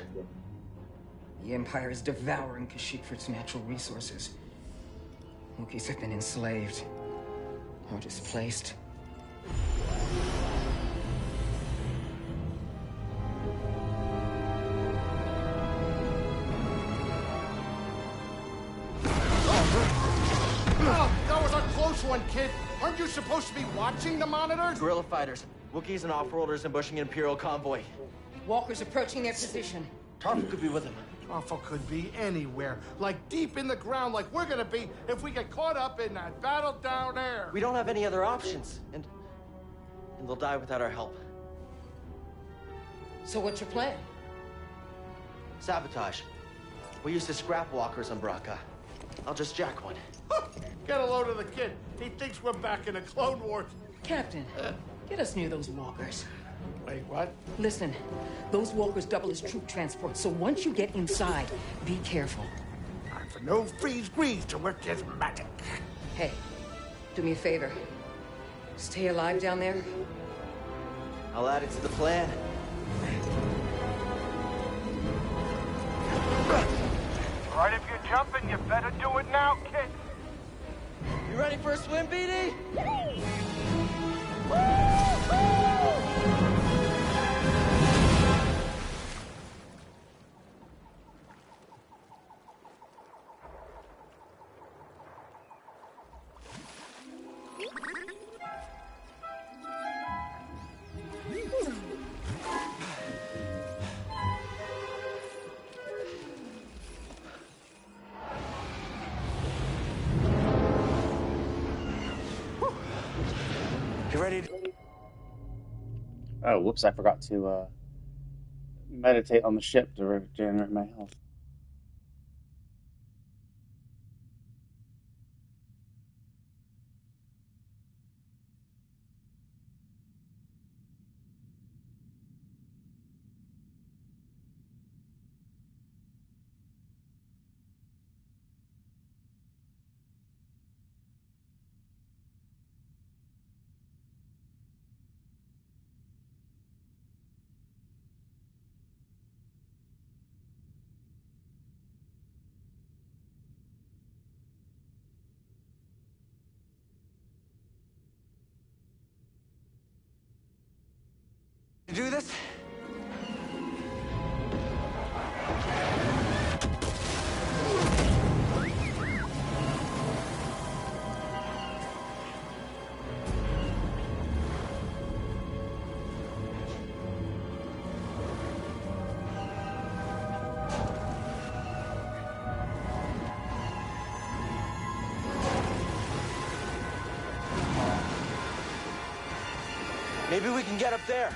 The Empire is devouring Kashyyyk for its natural resources. Wookiees have been enslaved or displaced. Oh, that was a close one, kid. Aren't you supposed to be watching the monitors? Guerrilla fighters, Wookiees and off-worlders ambushing an Imperial convoy. Walkers approaching their position. Tarful could be with them. Awful could be anywhere. Like deep in the ground, like we're gonna be if we get caught up in that battle down there. We don't have any other options, and they'll die without our help. So what's your plan? Sabotage. We used to scrap walkers on Braca. I'll just jack one. Get a load of the kid. He thinks we're back in the Clone Wars. Captain, get us near those walkers. Wait, what? Listen, those walkers double as troop transport, so once you get inside, be careful. I'm No freeze grease to work his magic. Hey, do me a favor. Stay alive down there. I'll add it to the plan. Right, if you're jumping, you better do it now, kid. You ready for a swim, BD? You ready to... Oh, whoops! I forgot to meditate on the ship to regenerate my health. do this? Maybe we can get up there.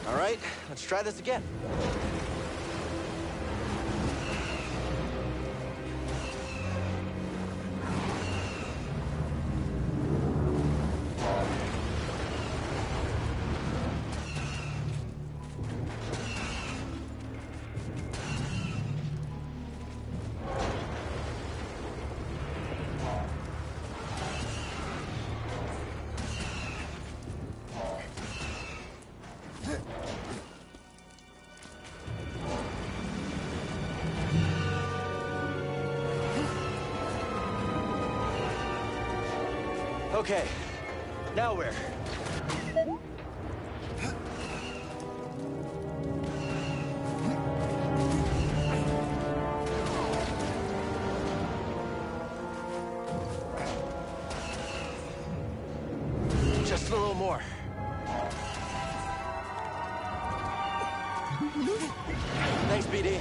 All right, let's try this again. Okay, now where? Just a little more. Thanks, BD.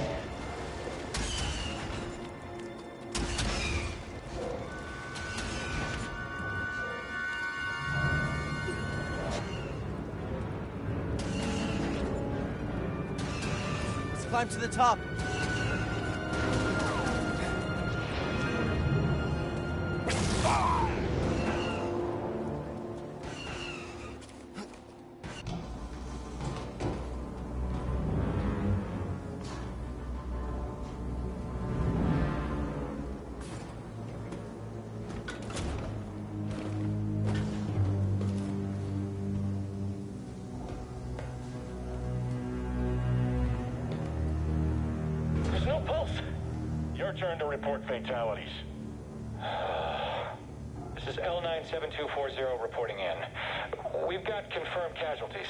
Climb to the top. No pulse. Your turn to report fatalities. This is L97240 reporting in. We've got confirmed casualties.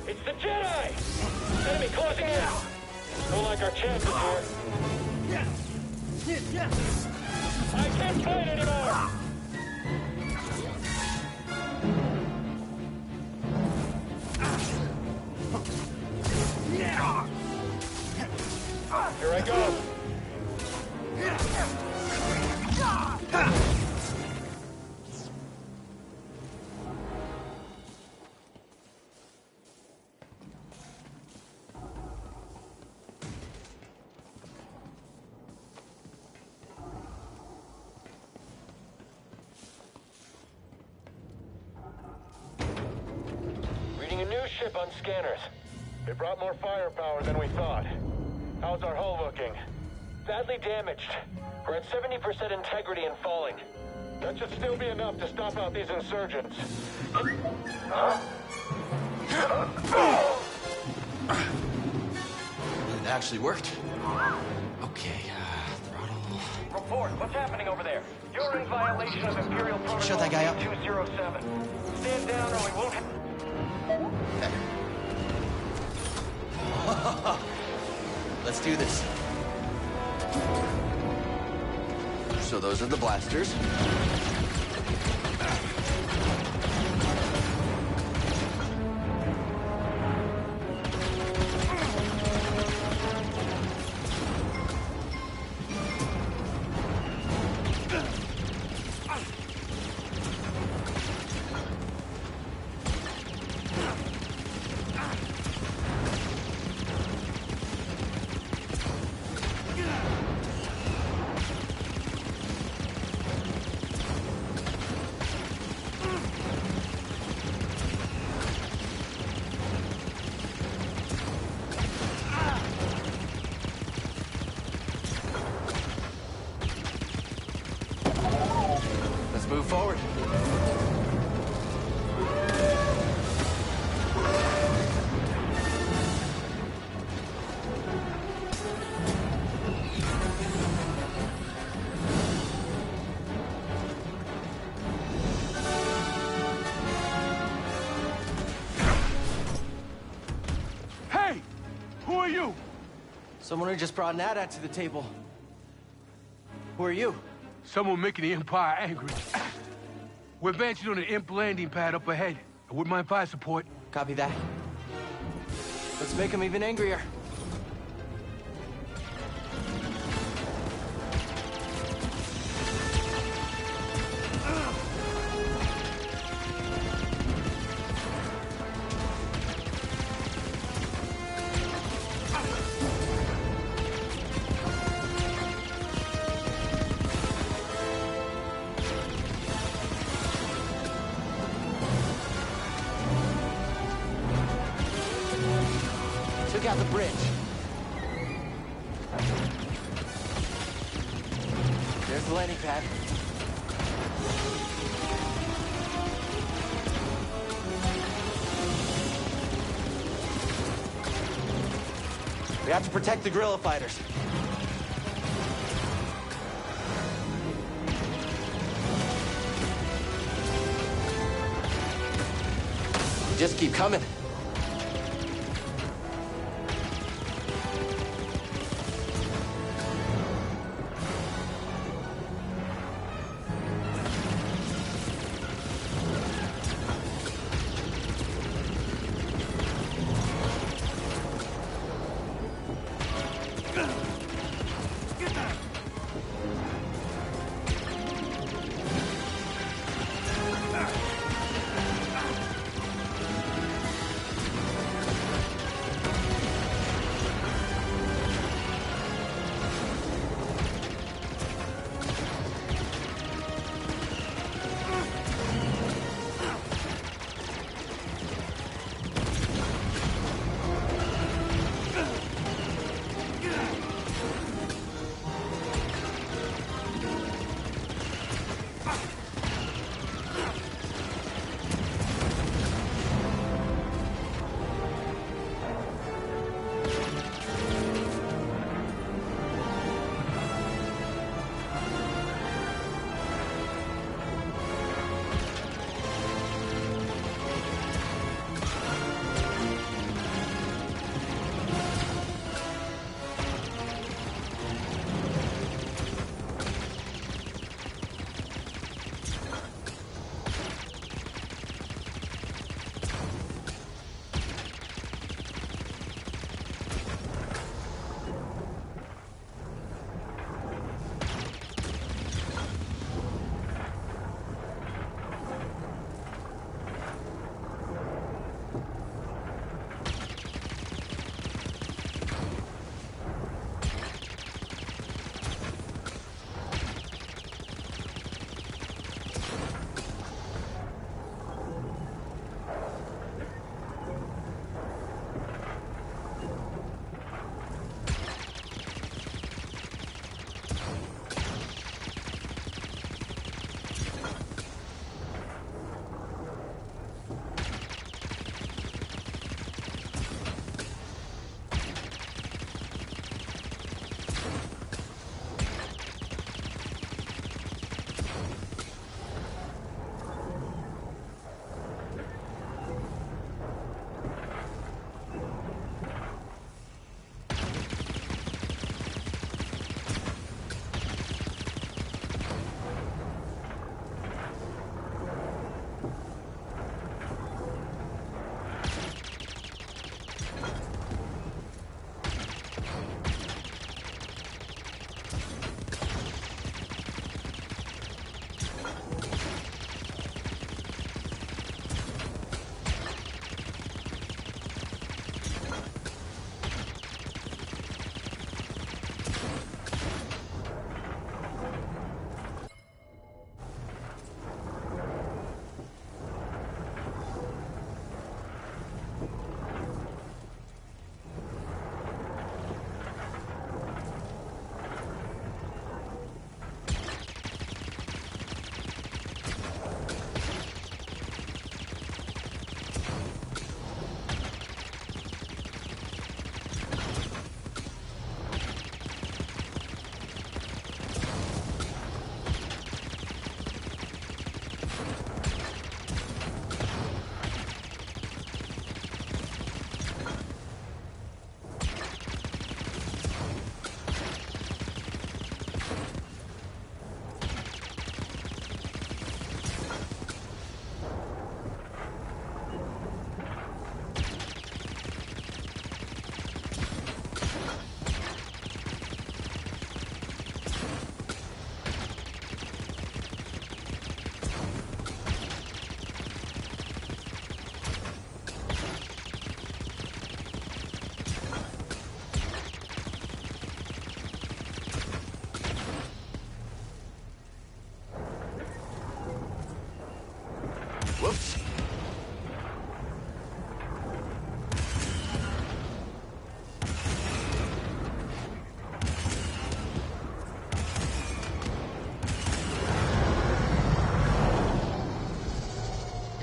It's the Jedi! Enemy closing in! Don't like our chances here. I can't fight anymore! Here I go. ship on scanners. It brought more firepower than we thought. How's our hull looking? Badly damaged. We're at 70% integrity and falling. That should still be enough to stop out these insurgents. It actually worked. Okay, throttle. Report, what's happening over there? You're in violation of Imperial Protocol Shut that guy up. 207. Stand down or we won't have... Okay. Let's do this. So those are the blasters. Let's move forward. Hey! Who are you? Someone who just brought an AT-AT to the table. Who are you? Someone making the Empire angry. We're advancing on an imp landing pad up ahead. I wouldn't mind fire support. Copy that. Let's make him even angrier. Took out the bridge. There's the landing pad. We have to protect the guerrilla fighters. Just keep coming.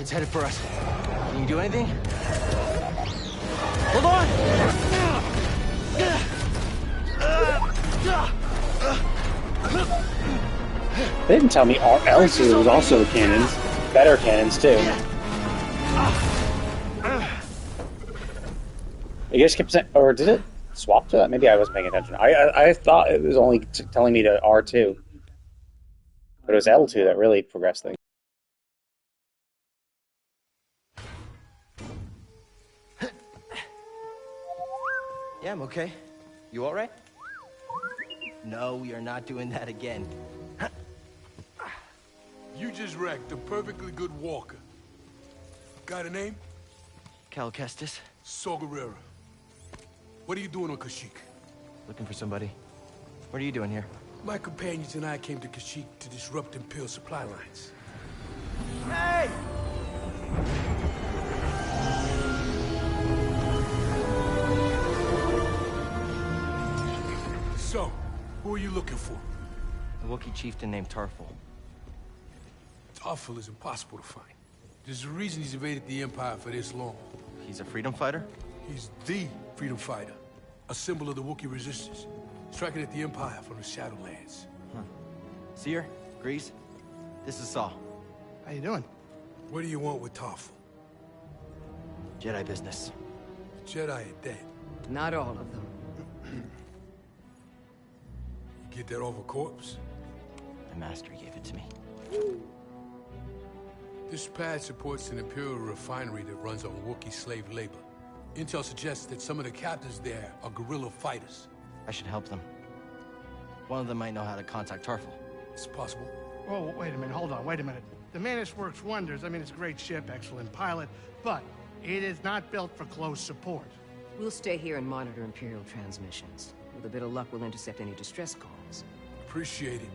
It's headed for us. Can you do anything? Hold on! They didn't tell me L2 was also cannons. Better cannons, too. I guess kept saying, or did it swap to that? Maybe I wasn't paying attention. I thought it was only telling me to R2. But it was L2 that really progressed things. Yeah, I'm okay. You all right? No, you're not doing that again. You just wrecked a perfectly good walker. Got a name? Cal Kestis, Saw Gerrera. What are you doing on Kashyyyk? looking for somebody. What are you doing here? My companions and I came to Kashyyyk to disrupt Imperial supply lines. Hey! So, who are you looking for? A Wookiee chieftain named Tarful. Tarful is impossible to find. There's a reason he's evaded the Empire for this long. He's a freedom fighter? He's the freedom fighter, a symbol of the Wookiee resistance, striking at the Empire from the Shadowlands. Seer, Grease, this is Saw. How you doing? What do you want with Tarful? Jedi business. The Jedi are dead. Not all of them. You get that off a corpse? My master gave it to me. This pad supports an Imperial refinery that runs on Wookiee slave labor. Intel suggests that some of the captives there are guerrilla fighters. I should help them. One of them might know how to contact Tarful. It's possible. Oh, wait a minute, hold on, wait a minute. The Mantis works wonders. I mean, it's a great ship, excellent pilot, but it is not built for close support. We'll stay here and monitor Imperial transmissions. With a bit of luck, we'll intercept any distress calls. Appreciate it.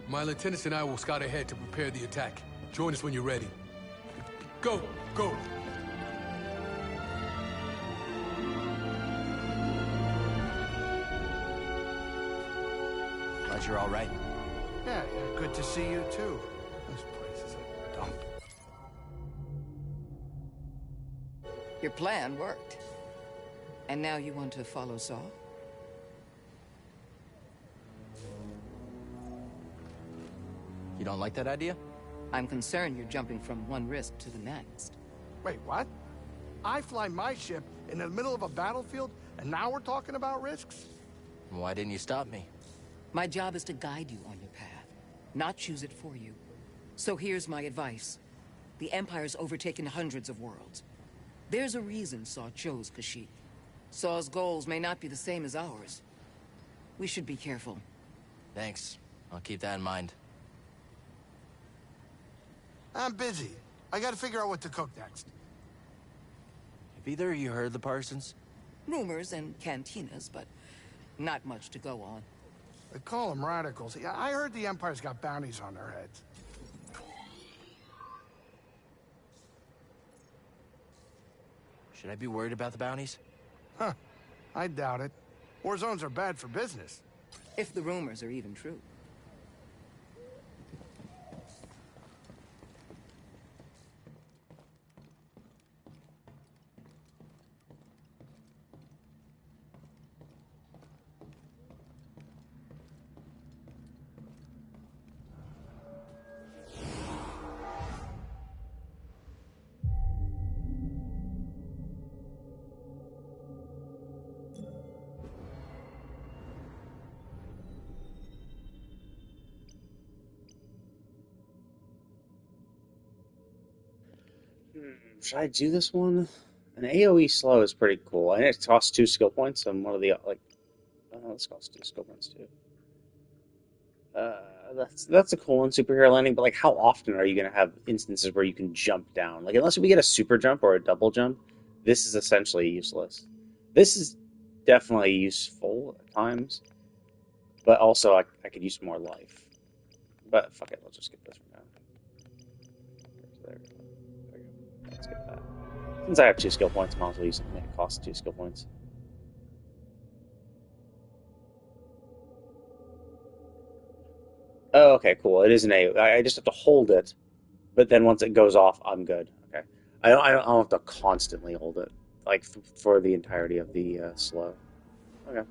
My lieutenants and I will scout ahead to prepare the attack. Join us when you're ready. Go! Go! Glad you're all right. Yeah, good to see you too. This place is a dump. Your plan worked. And now you want to follow Saw? You don't like that idea? I'm concerned you're jumping from one risk to the next. Wait, what? I fly my ship in the middle of a battlefield, and now we're talking about risks? Why didn't you stop me? My job is to guide you on your path, not choose it for you. So here's my advice. The Empire's overtaken hundreds of worlds. There's a reason Saw chose Kashyyyk. Saw's goals may not be the same as ours. We should be careful. Thanks. I'll keep that in mind. I'm busy. I gotta figure out what to cook next. Have either of you heard the Parsons? Rumors and cantinas, but not much to go on. They call them radicals. Yeah, I heard the Empire's got bounties on their heads. Should I be worried about the bounties? Huh. I doubt it. War zones are bad for business. If the rumors are even true. Should I do this one? An AoE slow is pretty cool. And it costs 2 skill points. And one of the this costs 2 skill points too. That's a cool one, superhero landing. But like, how often are you gonna have instances where you can jump down? Like, unless we get a super jump or a double jump, this is essentially useless. This is definitely useful at times, but also I could use more life. But fuck it, let's just get this one down. There we go. Let's get that. Since I have 2 skill points, I might as well use something that costs 2 skill points. Oh, okay, cool. It is an A. I just have to hold it but then once it goes off, I'm good. Okay, I don't have to constantly hold it like for the entirety of the slow. Okay.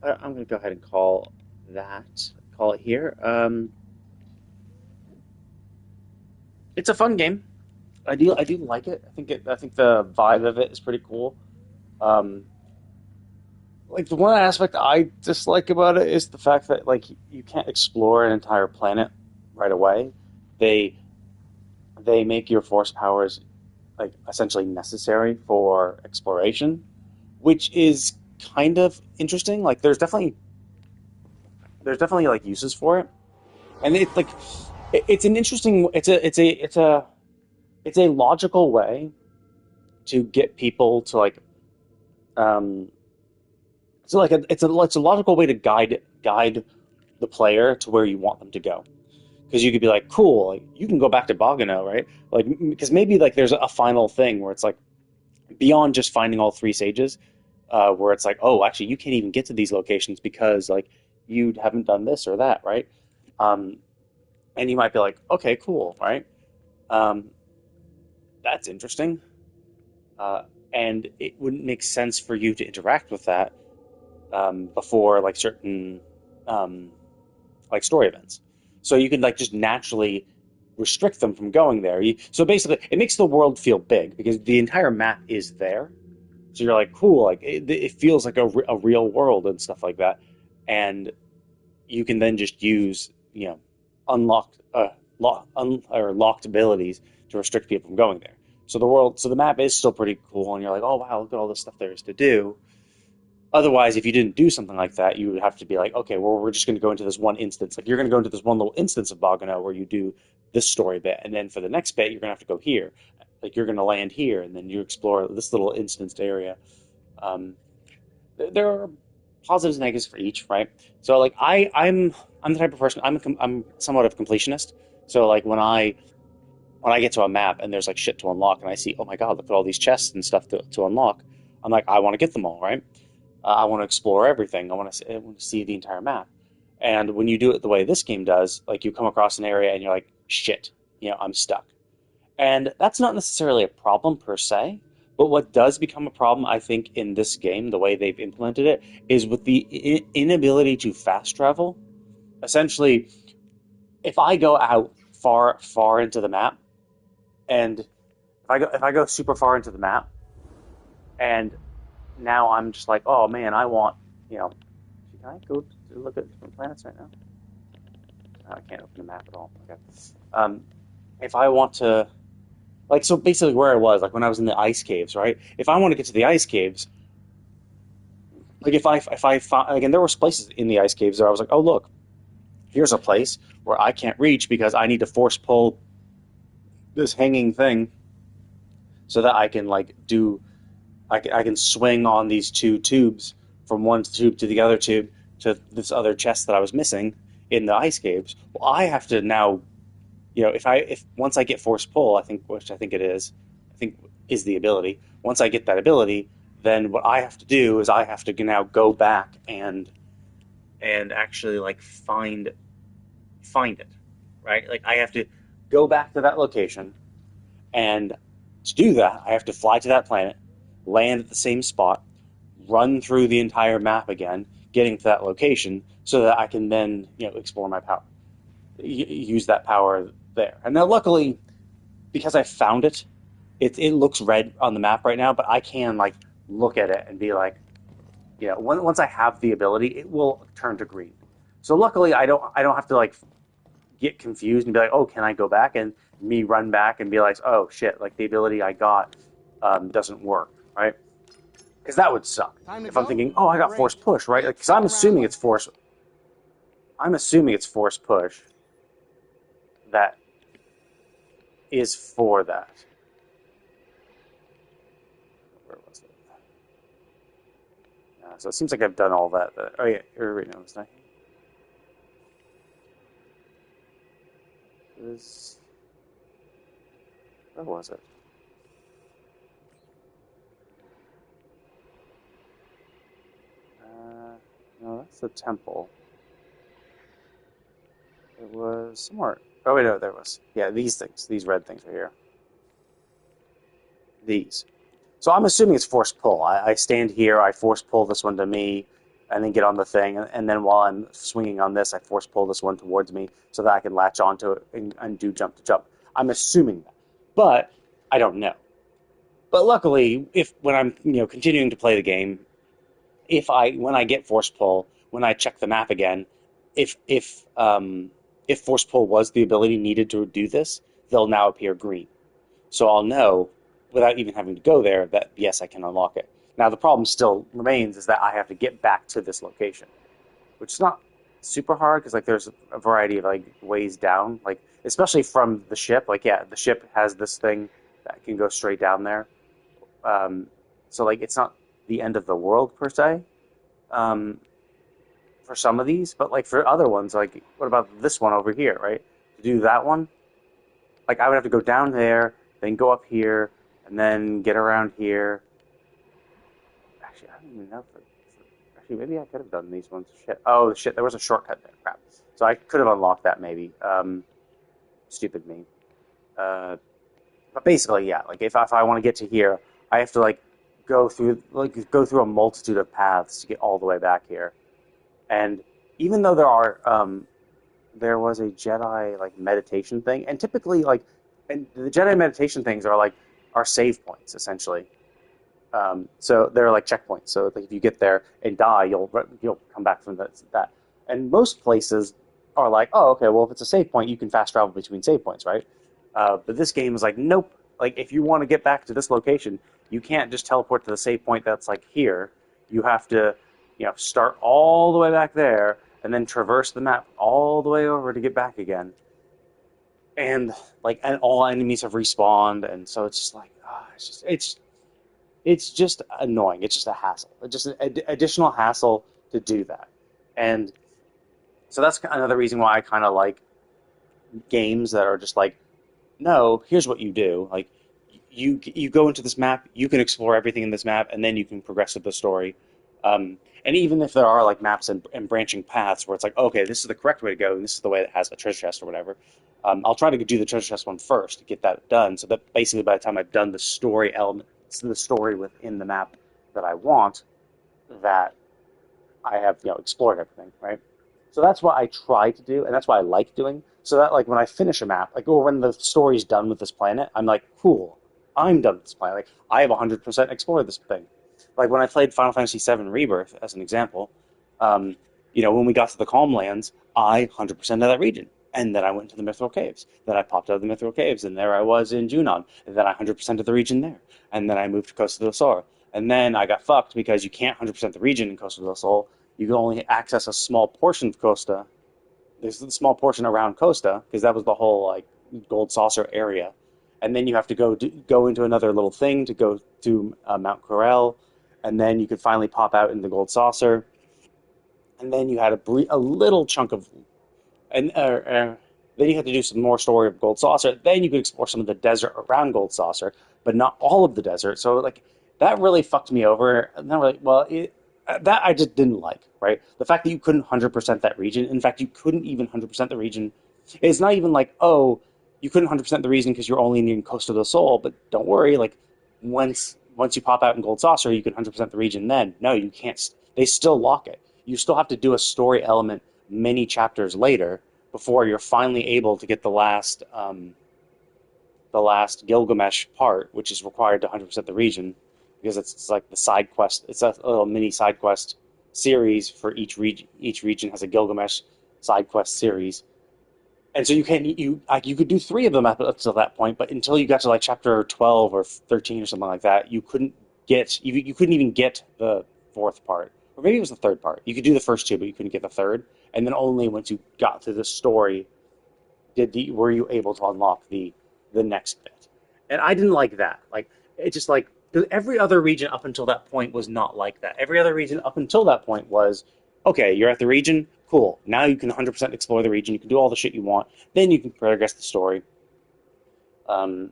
I'm gonna go ahead and call it here. It's a fun game. I do like it. I think the vibe of it is pretty cool. Um, like the one aspect I dislike about it is the fact that like you can't explore an entire planet right away. They they make your force powers like essentially necessary for exploration, which is kind of interesting. Like there's definitely like uses for it, and it's like it's an interesting it's a logical way to get people to like um so like it's a logical way to guide the player to where you want them to go, because you could be like, cool, like, you can go back to Bogano, right? Like because maybe like there's a final thing where it's like beyond just finding all three sages, where it's like, oh, actually you can't even get to these locations because like you haven't done this or that, right? um and you might be like, okay, cool, right? um that's interesting. uh and it wouldn't make sense for you to interact with that before like certain um, like story events. So you can like just naturally restrict them from going there. So basically, it makes the world feel big because the entire map is there. So you're like, cool, like it feels like a real world and stuff like that. And you can then just use unlocked or locked abilities to restrict people from going there. So the map is still pretty cool, and you're like, oh wow, look at all this stuff there is to do. Otherwise, if you didn't do something like that, you would have to be like, okay, well, we're just going to go into this one instance. Like, you're going to go into this one little instance of Bogano where you do this story bit, and then for the next bit, you're going to have to go here. Like, you're going to land here, and then you explore this little instanced area. Um, there are positives and negatives for each, right? So, like, I'm the type of person, I'm somewhat of a completionist. So, like, when I get to a map and there's like shit to unlock, and I see, oh my god, look at all these chests and stuff to unlock, I'm like, I want to get them all, right? I want to explore everything. I want to see the entire map. And when you do it the way this game does, like you come across an area and you're like, shit, I'm stuck. And that's not necessarily a problem per se, but what does become a problem, I think, in this game, the way they've implemented it, is with the inability to fast travel. Essentially, if I go out far, far into the map, and if I go super far into the map, and now I'm just like, oh man, I want, you know, can I go to look at different planets right now? I can't open the map at all. Okay. If I want to, like, so basically where I was, like when I was in the ice caves, right? If I want to get to the ice caves, like if I found, again, there were places in the ice caves where I was like, oh look, here's a place where I can't reach because I need to force pull this hanging thing so that I can like I can swing on these two tubes from one tube to the other tube to this other chest that I was missing in the ice caves. Well, I have to now, if once I get force pull, which I think it is, I think is the ability. Once I get that ability, then what I have to do is I have to now go back and actually like find it, right? Like I have to go back to that location, and to do that, I have to fly to that planet, land at the same spot, run through the entire map again, getting to that location, so that I can then explore my power, use that power there. And now, luckily, because I found it, it looks red on the map right now, but I can like look at it and be like, once I have the ability, it will turn to green. So luckily, I don't have to like get confused and be like, oh, can I go back? And me run back and be like, oh shit, like the ability I got doesn't work, right? Because that would suck. If I'm thinking, oh, I got force push, right? Because I'm assuming it's force. I'm assuming it's force push that is for that. Where was it? So it seems like I've done all that. Oh yeah, right now, wasn't I? Where was it? the temple? It was somewhere. Oh wait, no, there it was. Yeah, these things, these red things right here. These. So I'm assuming it's force pull. I stand here, I force pull this one to me, and then get on the thing, and then while I'm swinging on this, I force pull this one towards me so that I can latch onto it and do jump to jump. I'm assuming that, but I don't know. But luckily, if when I'm continuing to play the game, when I get force pull, when I check the map again, if force pull was the ability needed to do this, they'll now appear green. So I'll know, without even having to go there, that yes, I can unlock it. Now the problem still remains is that I have to get back to this location, which is not super hard because there's a variety of ways down, especially from the ship. The ship has this thing that can go straight down there. So it's not the end of the world per se. For some of these, but for other ones, what about this one over here, right? To do that one, I would have to go down there, then go up here, and then get around here. Actually, I don't even know. Actually, maybe I could have done these ones. Shit. Oh, shit, there was a shortcut there. Crap. So I could have unlocked that, maybe. Stupid me. But basically, yeah, if I want to get to here, I have to, go through a multitude of paths to get all the way back here. And even though there was a Jedi meditation thing, and typically and the Jedi meditation things are save points essentially. So they're checkpoints. So if you get there and die, you'll come back from that. And most places are oh, okay, well if it's a save point, you can fast travel between save points, right? But this game is nope. If you want to get back to this location, you can't just teleport to the save point that's here. You have to start all the way back there and then traverse the map all the way over to get back again. And and all enemies have respawned, and so it's just it's just annoying. It's just a hassle. It's just an additional hassle to do that. And so that's another reason why I kind of like games that are just no, here's what you do. You go into this map, you can explore everything in this map, and then you can progress with the story. And even if there are maps and branching paths where it's okay, this is the correct way to go, and this is the way that has a treasure chest or whatever, I'll try to do the treasure chest one first to get that done, so that basically by the time I've done the story element, the story within the map that I want, that I have explored everything, right? So that's what I try to do, and that's what I like doing. So that when I finish a map, or when the story's done with this planet, I'm cool, I'm done with this planet. I have 100% explored this thing. When I played Final Fantasy VII Rebirth, as an example, when we got to the Calm Lands, I 100% of that region. And then I went to the Mithril Caves. Then I popped out of the Mithril Caves, and there I was in Junon. And then I 100% of the region there. And then I moved to Costa del Sol. And then I got fucked because you can't 100% the region in Costa del Sol. You can only access a small portion of Costa. There's a small portion around Costa, because that was the whole gold saucer area. And then you have to go into another little thing to go to Mount Corel, and then you could finally pop out in the gold saucer. And then you had a little chunk of, and then you had to do some more story of gold saucer. Then you could explore some of the desert around gold saucer, but not all of the desert. So that really fucked me over. And then that I just didn't like, right? The fact that you couldn't 100% that region. In fact, you couldn't even 100% the region. It's not even oh, you couldn't 100% the region because you're only in Costa del Sol. But don't worry, once you pop out in Gold Saucer, you can 100% the region then. No, you can't. They still lock it. You still have to do a story element many chapters later before you're finally able to get the last Gilgamesh part, which is required to 100% the region, because it's the side quest. It's a little mini side quest series for each region. Each region has a Gilgamesh side quest series. And so you could do 3 of them up to that point, but until you got to chapter 12 or 13 or something like that, you couldn't even get the 4th part. Or maybe it was the 3rd part. You could do the first 2, but you couldn't get the 3rd. And then only once you got to the story were you able to unlock the next bit. And I didn't like that. It's just every other region up until that point was not like that. Every other region up until that point was, okay, you're at the region, cool. Now you can 100% explore the region. You can do all the shit you want. Then you can progress the story. Because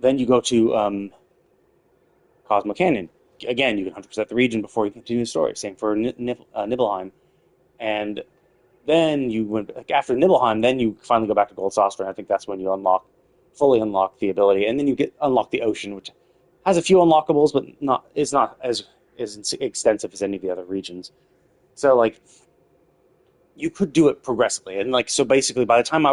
then you go to Cosmo Canyon. Again, you can 100% the region before you continue the story. Same for Nibelheim. And then you went like after Nibelheim, then you finally go back to Gold Saucer, and I think that's when you fully unlock the ability, and then you unlock the ocean, which has a few unlockables, but is not as extensive as any of the other regions. So like you could do it progressively, and like so basically by the time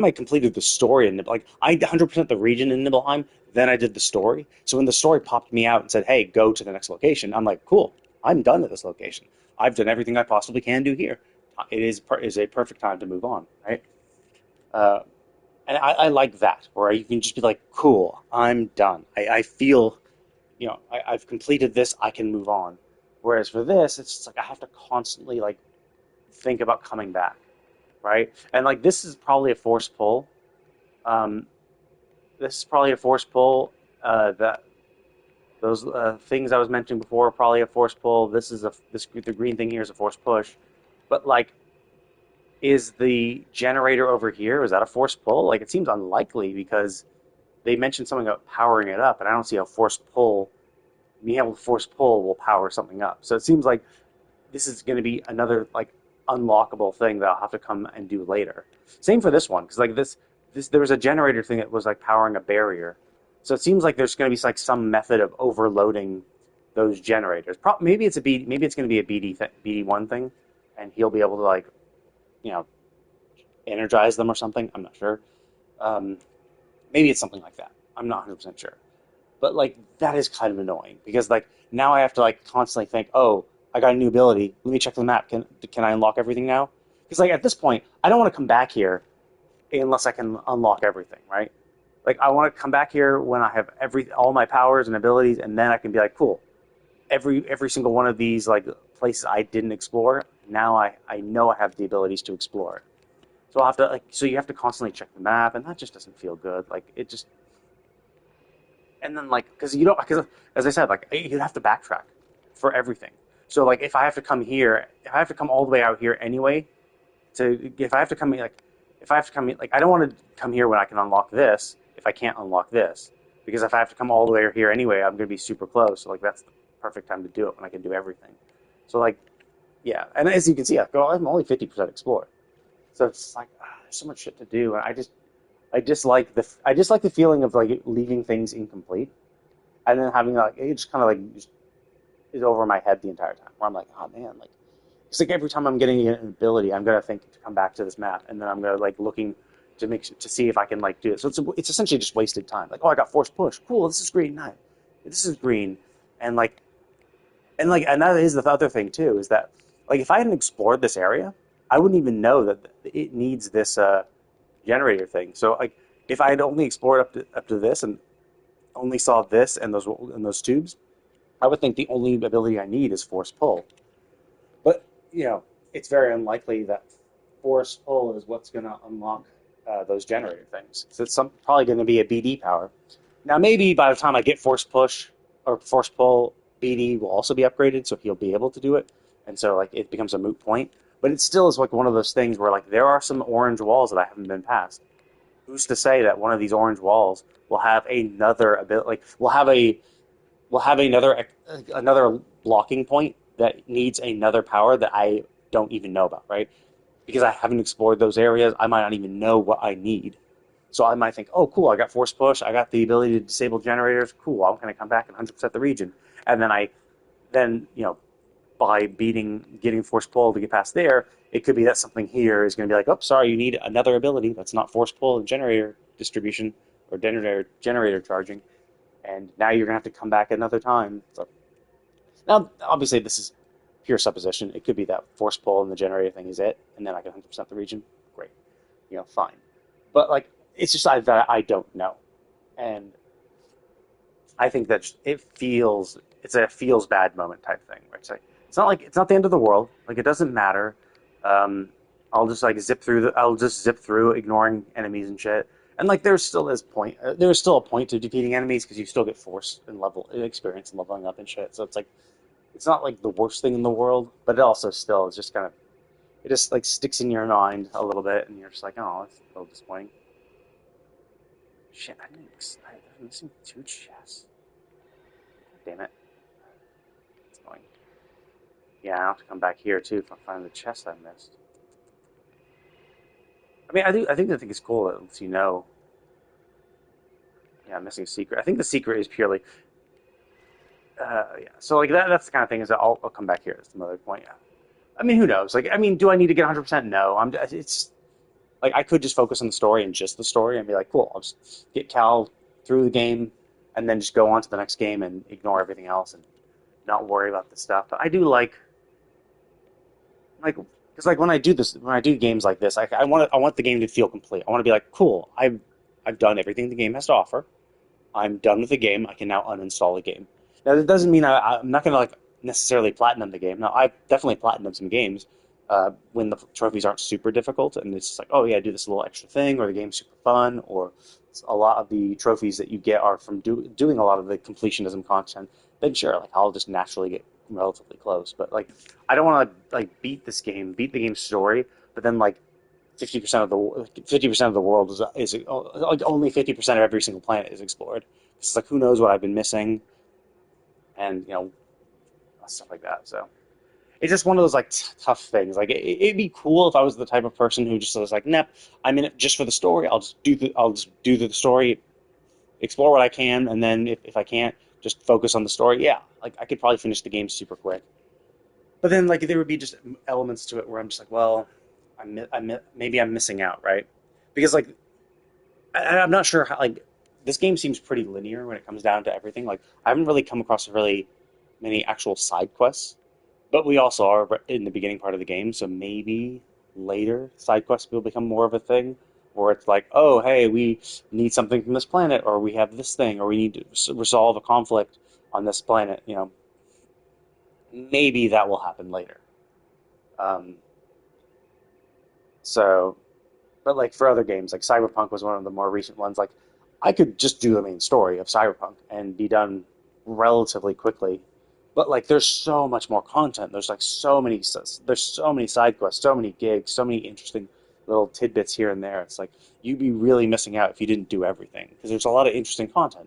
I completed the story and like I 100% the region in Nibelheim, then I did the story. So when the story popped me out and said, "Hey, go to the next location," I'm like, "Cool, I'm done at this location. I've done everything I possibly can do here. It is a perfect time to move on, right?" And I like that, where you can just be like, "Cool, I'm done. I feel, I've completed this. I can move on." Whereas for this, it's just like I have to constantly like think about coming back, right? And like this is probably a forced pull. Um, this is probably a forced pull. That those things I was mentioning before are probably a forced pull. The green thing here is a forced push, but like, is the generator over here? Is that a forced pull? Like it seems unlikely because they mentioned something about powering it up, and I don't see how being able to force pull will power something up. So it seems like this is going to be another like unlockable thing that I'll have to come and do later. Same for this one, because like this there was a generator thing that was like powering a barrier. So it seems like there's going to be like some method of overloading those generators. Maybe it's going to be a BD1 thing, and he'll be able to like you know energize them or something. I'm not sure. Um, Maybe it's something like that. I'm not 100% sure. But like that is kind of annoying because like now I have to like constantly think, oh, I got a new ability. Let me check the map. Can I unlock everything now? Because like at this point, I don't want to come back here unless I can unlock everything, right? Like I want to come back here when I have all my powers and abilities, and then I can be like, cool. Every single one of these like places I didn't explore, now I know I have the abilities to explore. So I'll have to so you have to constantly check the map, and that just doesn't feel good. Like it just and then like because as I said, like you have to backtrack for everything. So like if I have to come all the way out here anyway if I have to come like I don't want to come here when I can unlock this if I can't unlock this, because if I have to come all the way here anyway, I'm going to be super close. So like that's the perfect time to do it when I can do everything. So like yeah, and as you can see, I'm only 50% explored. So it's like there's so much shit to do, and I dislike the feeling of like leaving things incomplete, and then having like it just kind of like just is over my head the entire time. Where I'm like, oh man, like it's like every time I'm getting an ability, I'm gonna think to come back to this map, and then I'm gonna like looking to see if I can like do it. So it's essentially just wasted time. Like, oh, I got force push, cool. This is green, nice. This is green, and that is the other thing too, is that like if I hadn't explored this area, I wouldn't even know that it needs this generator thing. So like if I had only explored up to this and only saw this and those tubes, I would think the only ability I need is force pull. But it's very unlikely that force pull is what's going to unlock those generator things. So it's probably going to be a BD power. Now maybe by the time I get force push or force pull, BD will also be upgraded, so he'll be able to do it, and so like it becomes a moot point. But it still is like one of those things where like there are some orange walls that I haven't been past. Who's to say that one of these orange walls will have another ability? Like we'll have another blocking point that needs another power that I don't even know about, right? Because I haven't explored those areas, I might not even know what I need. So I might think, oh, cool, I got force push, I got the ability to disable generators, cool, I'm going to come back and 100% the region. And then by getting force pull to get past there, it could be that something here is going to be like, oh, sorry, you need another ability that's not force pull and generator distribution or generator charging. And now you're going to have to come back another time. So now, obviously, this is pure supposition. It could be that force pull and the generator thing is it, and then I can 100% the region. Great, fine. But like, it's just that I don't know, and I think that it's a feels bad moment type thing. Where it's like it's not the end of the world. Like it doesn't matter. I'll just zip through, ignoring enemies and shit. And like there's still a point to defeating enemies because you still get force and experience and leveling up and shit. So it's like it's not like the worst thing in the world, but it also still is just it just like sticks in your mind a little bit, and you're just like, oh, that's a little disappointing. Shit, I'm missing 2 chests. Damn it. It's annoying. Yeah, I'll have to come back here too if I find the chest I missed. I mean, I think the thing is cool that it lets you know. Yeah, I'm missing a secret. I think the secret is purely. Yeah. So like that's the kind of thing is that I'll come back here. That's another point. Yeah. I mean, who knows? Like, I mean, do I need to get 100%? No. It's like I could just focus on the story and just the story and be like, cool. I'll just get Cal through the game, and then just go on to the next game and ignore everything else and not worry about the stuff. But I do like because like when I do games like this, I want the game to feel complete. I want to be like, cool. I've done everything the game has to offer. I'm done with the game. I can now uninstall the game. Now, that doesn't mean I'm not going to like necessarily platinum the game. Now, I've definitely platinumed some games when the trophies aren't super difficult, and it's just like, oh yeah, do this little extra thing, or the game's super fun, or a lot of the trophies that you get are from doing a lot of the completionism content. Then sure, like I'll just naturally get relatively close. But like, I don't want to like beat the game's story, but then like 50% of the world is like only 50% of every single planet is explored. It's like who knows what I've been missing, and stuff like that. So it's just one of those like tough things. Like it'd be cool if I was the type of person who just was like, "Nope, I'm in it just for the story. I'll just do the story, explore what I can, and then if I can't, just focus on the story." Yeah, like I could probably finish the game super quick. But then like there would be just elements to it where I'm just like, well, maybe I'm missing out, right? Because like I'm not sure how like this game seems pretty linear when it comes down to everything. Like I haven't really come across really many actual side quests, but we also are in the beginning part of the game, so maybe later side quests will become more of a thing, where it's like, oh hey, we need something from this planet, or we have this thing, or we need to resolve a conflict on this planet. Maybe that will happen later. Um, so But like for other games, like Cyberpunk was one of the more recent ones. Like I could just do the main story of Cyberpunk and be done relatively quickly. But like there's so much more content. There's so many side quests, so many gigs, so many interesting little tidbits here and there. It's like you'd be really missing out if you didn't do everything because there's a lot of interesting content.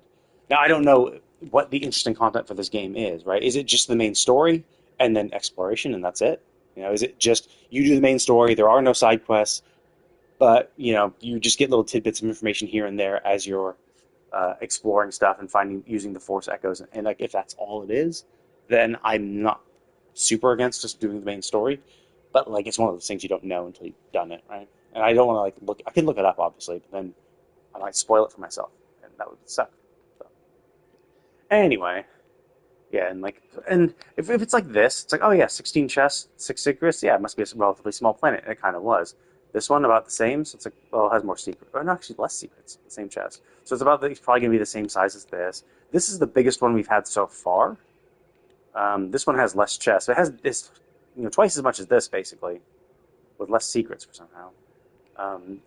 Now I don't know what the interesting content for this game is, right? Is it just the main story and then exploration and that's it? Is it just you do the main story, there are no side quests, but you just get little tidbits of information here and there as you're exploring stuff and using the force echoes, and like if that's all it is, then I'm not super against just doing the main story. But like it's one of those things you don't know until you've done it, right? And I don't want to like look. I can look it up obviously, but then I might spoil it for myself, and that would suck. So anyway, yeah, and if it's like this, it's like, oh yeah, 16 chests, 6 secrets. Yeah, it must be a relatively small planet. And it kind of was. This one about the same, so it's like, well, it has more secrets. Or no, actually less secrets. The same chest. So it's probably going to be the same size as this. This is the biggest one we've had so far. This one has less chests. It has this, twice as much as this basically, with less secrets for somehow. Um,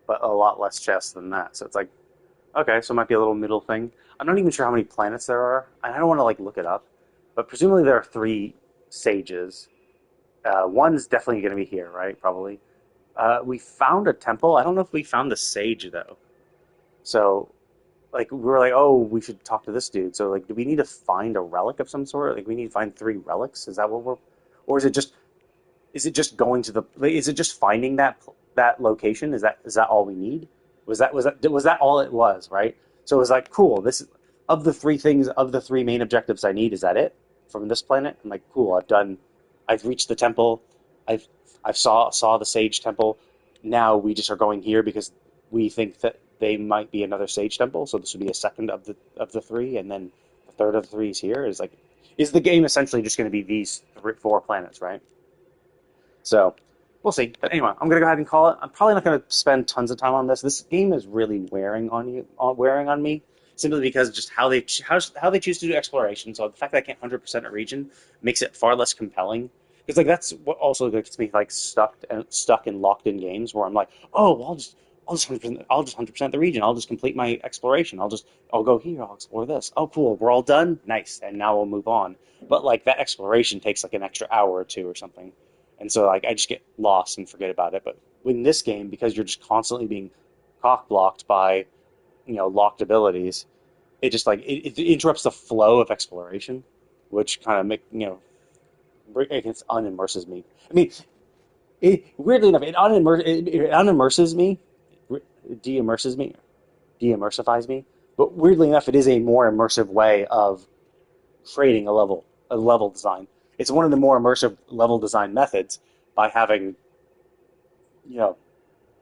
but a lot less chests than that. So it's like, okay, so it might be a little middle thing. I'm not even sure how many planets there are. I don't want to like look it up, but presumably there are 3 sages. One's definitely going to be here, right? Probably. We found a temple. I don't know if we found the sage though. So, like, we were like, oh, we should talk to this dude. So, like, do we need to find a relic of some sort? Like, we need to find 3 relics. Is that what or is it just going to is it just finding that location? Is that all we need? Was that all it was? Right. So it was like, cool. This is of the 3 main objectives I need. Is that it from this planet? I'm like, cool. I've reached the temple. I've saw the sage temple. Now we just are going here because we think that they might be another sage temple. So this would be a second of the 3, and then the third of the 3 is here. Is the game essentially just going to be these 4 planets, right? So we'll see. But anyway, I'm gonna go ahead and call it. I'm probably not gonna spend tons of time on this. This game is really wearing on me, simply because just how they choose to do exploration. So the fact that I can't 100% a region makes it far less compelling. Because like that's what also gets me like stuck and locked in games where I'm like, oh, well, I'll just 100% the region. I'll just complete my exploration. I'll go here. I'll explore this. Oh, cool. We're all done. Nice. And now we'll move on. But like that exploration takes like an extra hour or 2 or something. And so like I just get lost and forget about it. But in this game, because you're just constantly being cock blocked by, locked abilities, it just like it interrupts the flow of exploration, which kind of unimmerses me. I mean, weirdly enough, it unimmerses me, de-immersifies me. But weirdly enough, it is a more immersive way of creating a level design. It's one of the more immersive level design methods by having, you know,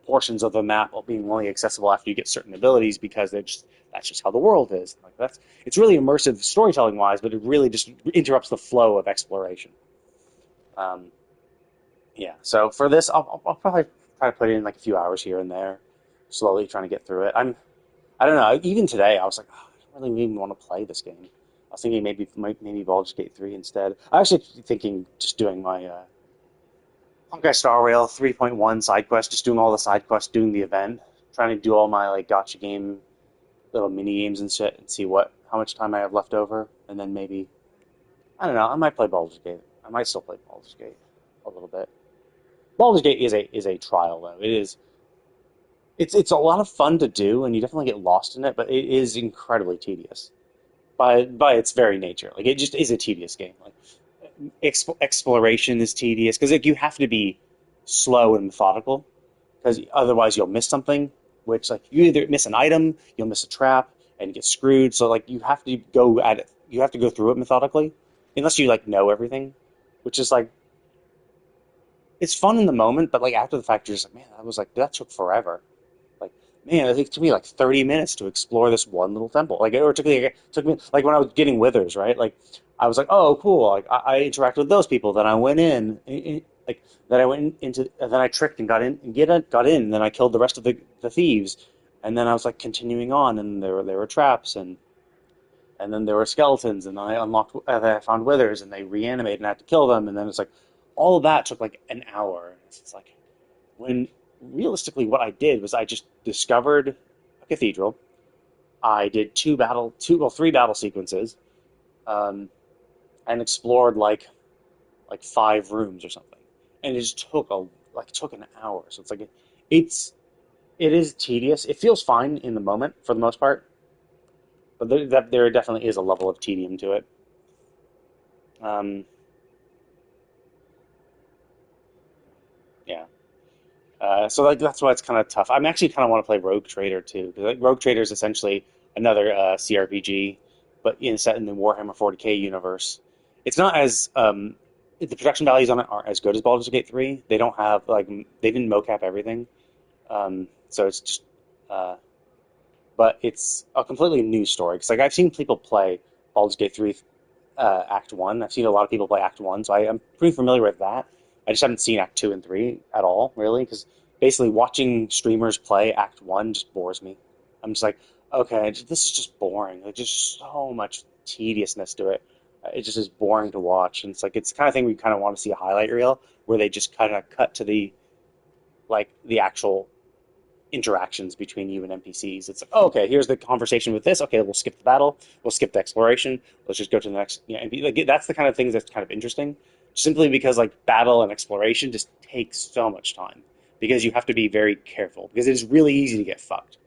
portions of the map being only accessible after you get certain abilities because that's just how the world is. Like it's really immersive storytelling wise, but it really just interrupts the flow of exploration. Yeah. So for this, I'll probably try to put in like a few hours here and there, slowly trying to get through it. I don't know. Even today, I was like, oh, I don't really even want to play this game. I was thinking maybe Baldur's Gate 3 instead. I was actually thinking just doing my Honkai Star Rail 3.1 side quest, just doing all the side quests, doing the event, trying to do all my like gotcha game little mini games and shit, and see how much time I have left over, and then maybe I don't know. I might play Baldur's Gate. I might still play Baldur's Gate a little bit. Baldur's Gate is a trial though. It's a lot of fun to do, and you definitely get lost in it, but it is incredibly tedious by its very nature. Like it just is a tedious game. Like exploration is tedious because like you have to be slow and methodical because otherwise you'll miss something. Which like you either miss an item, you'll miss a trap, and get screwed. So like you have to go at it. You have to go through it methodically, unless you like know everything, which is like it's fun in the moment, but like after the fact, you're just like, man, that took forever. Like, man, it took me like 30 minutes to explore this one little temple. Like, or it took me like when I was getting withers, right? Like, I was like, oh, cool. Like, I interacted with those people. Then I went like, then I went into, and then I tricked and got in, and then I killed the rest of the thieves, and then I was like continuing on, and there were traps, and then there were skeletons, and then I found withers, and they reanimated, and I had to kill them, and then it's like, all of that took like an hour. It's like, when realistically what I did was I just discovered a cathedral. I did three battle sequences, and explored like 5 rooms or something, and it just took an hour. So it's like it is tedious. It feels fine in the moment for the most part, but there definitely is a level of tedium to it. Yeah. So like that's why it's kind of tough. I'm actually kind of want to play Rogue Trader too, because like, Rogue Trader is essentially another CRPG, but set in the Warhammer 40K universe. It's not as the production values on it aren't as good as Baldur's Gate 3. They don't have like they didn't mocap everything, so it's just. But it's a completely new story because like I've seen people play Baldur's Gate 3 Act 1. I've seen a lot of people play Act 1, so I'm pretty familiar with that. I just haven't seen Act 2 and 3 at all, really, because basically watching streamers play Act 1 just bores me. I'm just like, okay, this is just boring. There's just so much tediousness to it. It just is boring to watch. And it's like, it's the kind of thing we kind of want to see a highlight reel where they just kind of cut to the actual interactions between you and NPCs. It's like, oh, okay, here's the conversation with this. Okay, we'll skip the battle. We'll skip the exploration. Let's just go to the next. Like that's the kind of things that's kind of interesting. Simply because like battle and exploration just takes so much time because you have to be very careful because it is really easy to get fucked.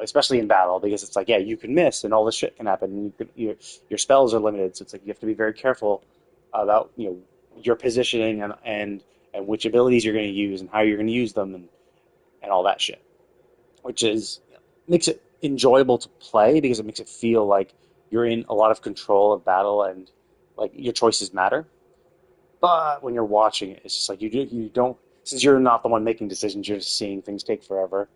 Especially in battle because it's like, yeah, you can miss and all this shit can happen. And your spells are limited, so it's like you have to be very careful about your positioning and which abilities you're going to use and how you're going to use them and all that shit. Which makes it enjoyable to play because it makes it feel like you're in a lot of control of battle and like your choices matter. But when you're watching it, it's just like you don't, since you're not the one making decisions, you're just seeing things take forever.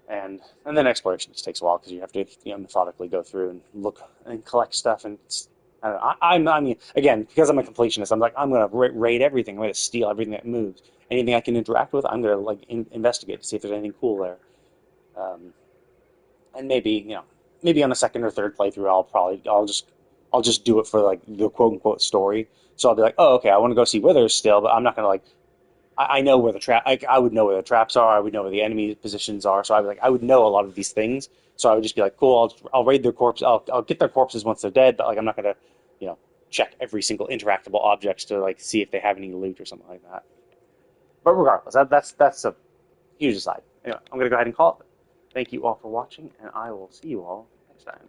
And then exploration just takes a while because you have to methodically go through and look and collect stuff. And I don't know, I mean, again, because I'm a completionist, I'm like, I'm going to raid everything. I'm going to steal everything that moves. Anything I can interact with, I'm going to like investigate to see if there's anything cool there. And maybe on a second or third playthrough, I'll just do it for like the quote unquote story. So I'll be like, oh, okay, I want to go see Withers still, but I'm not going to like. I know where the trap. I would know where the traps are. I would know where the enemy positions are. So I would know a lot of these things. So I would just be like, cool. I'll raid their corpse. I'll get their corpses once they're dead. But like I'm not going to, check every single interactable objects to like see if they have any loot or something like that. But regardless, that's a huge aside. Anyway, I'm going to go ahead and call it. Thank you all for watching, and I will see you all next time.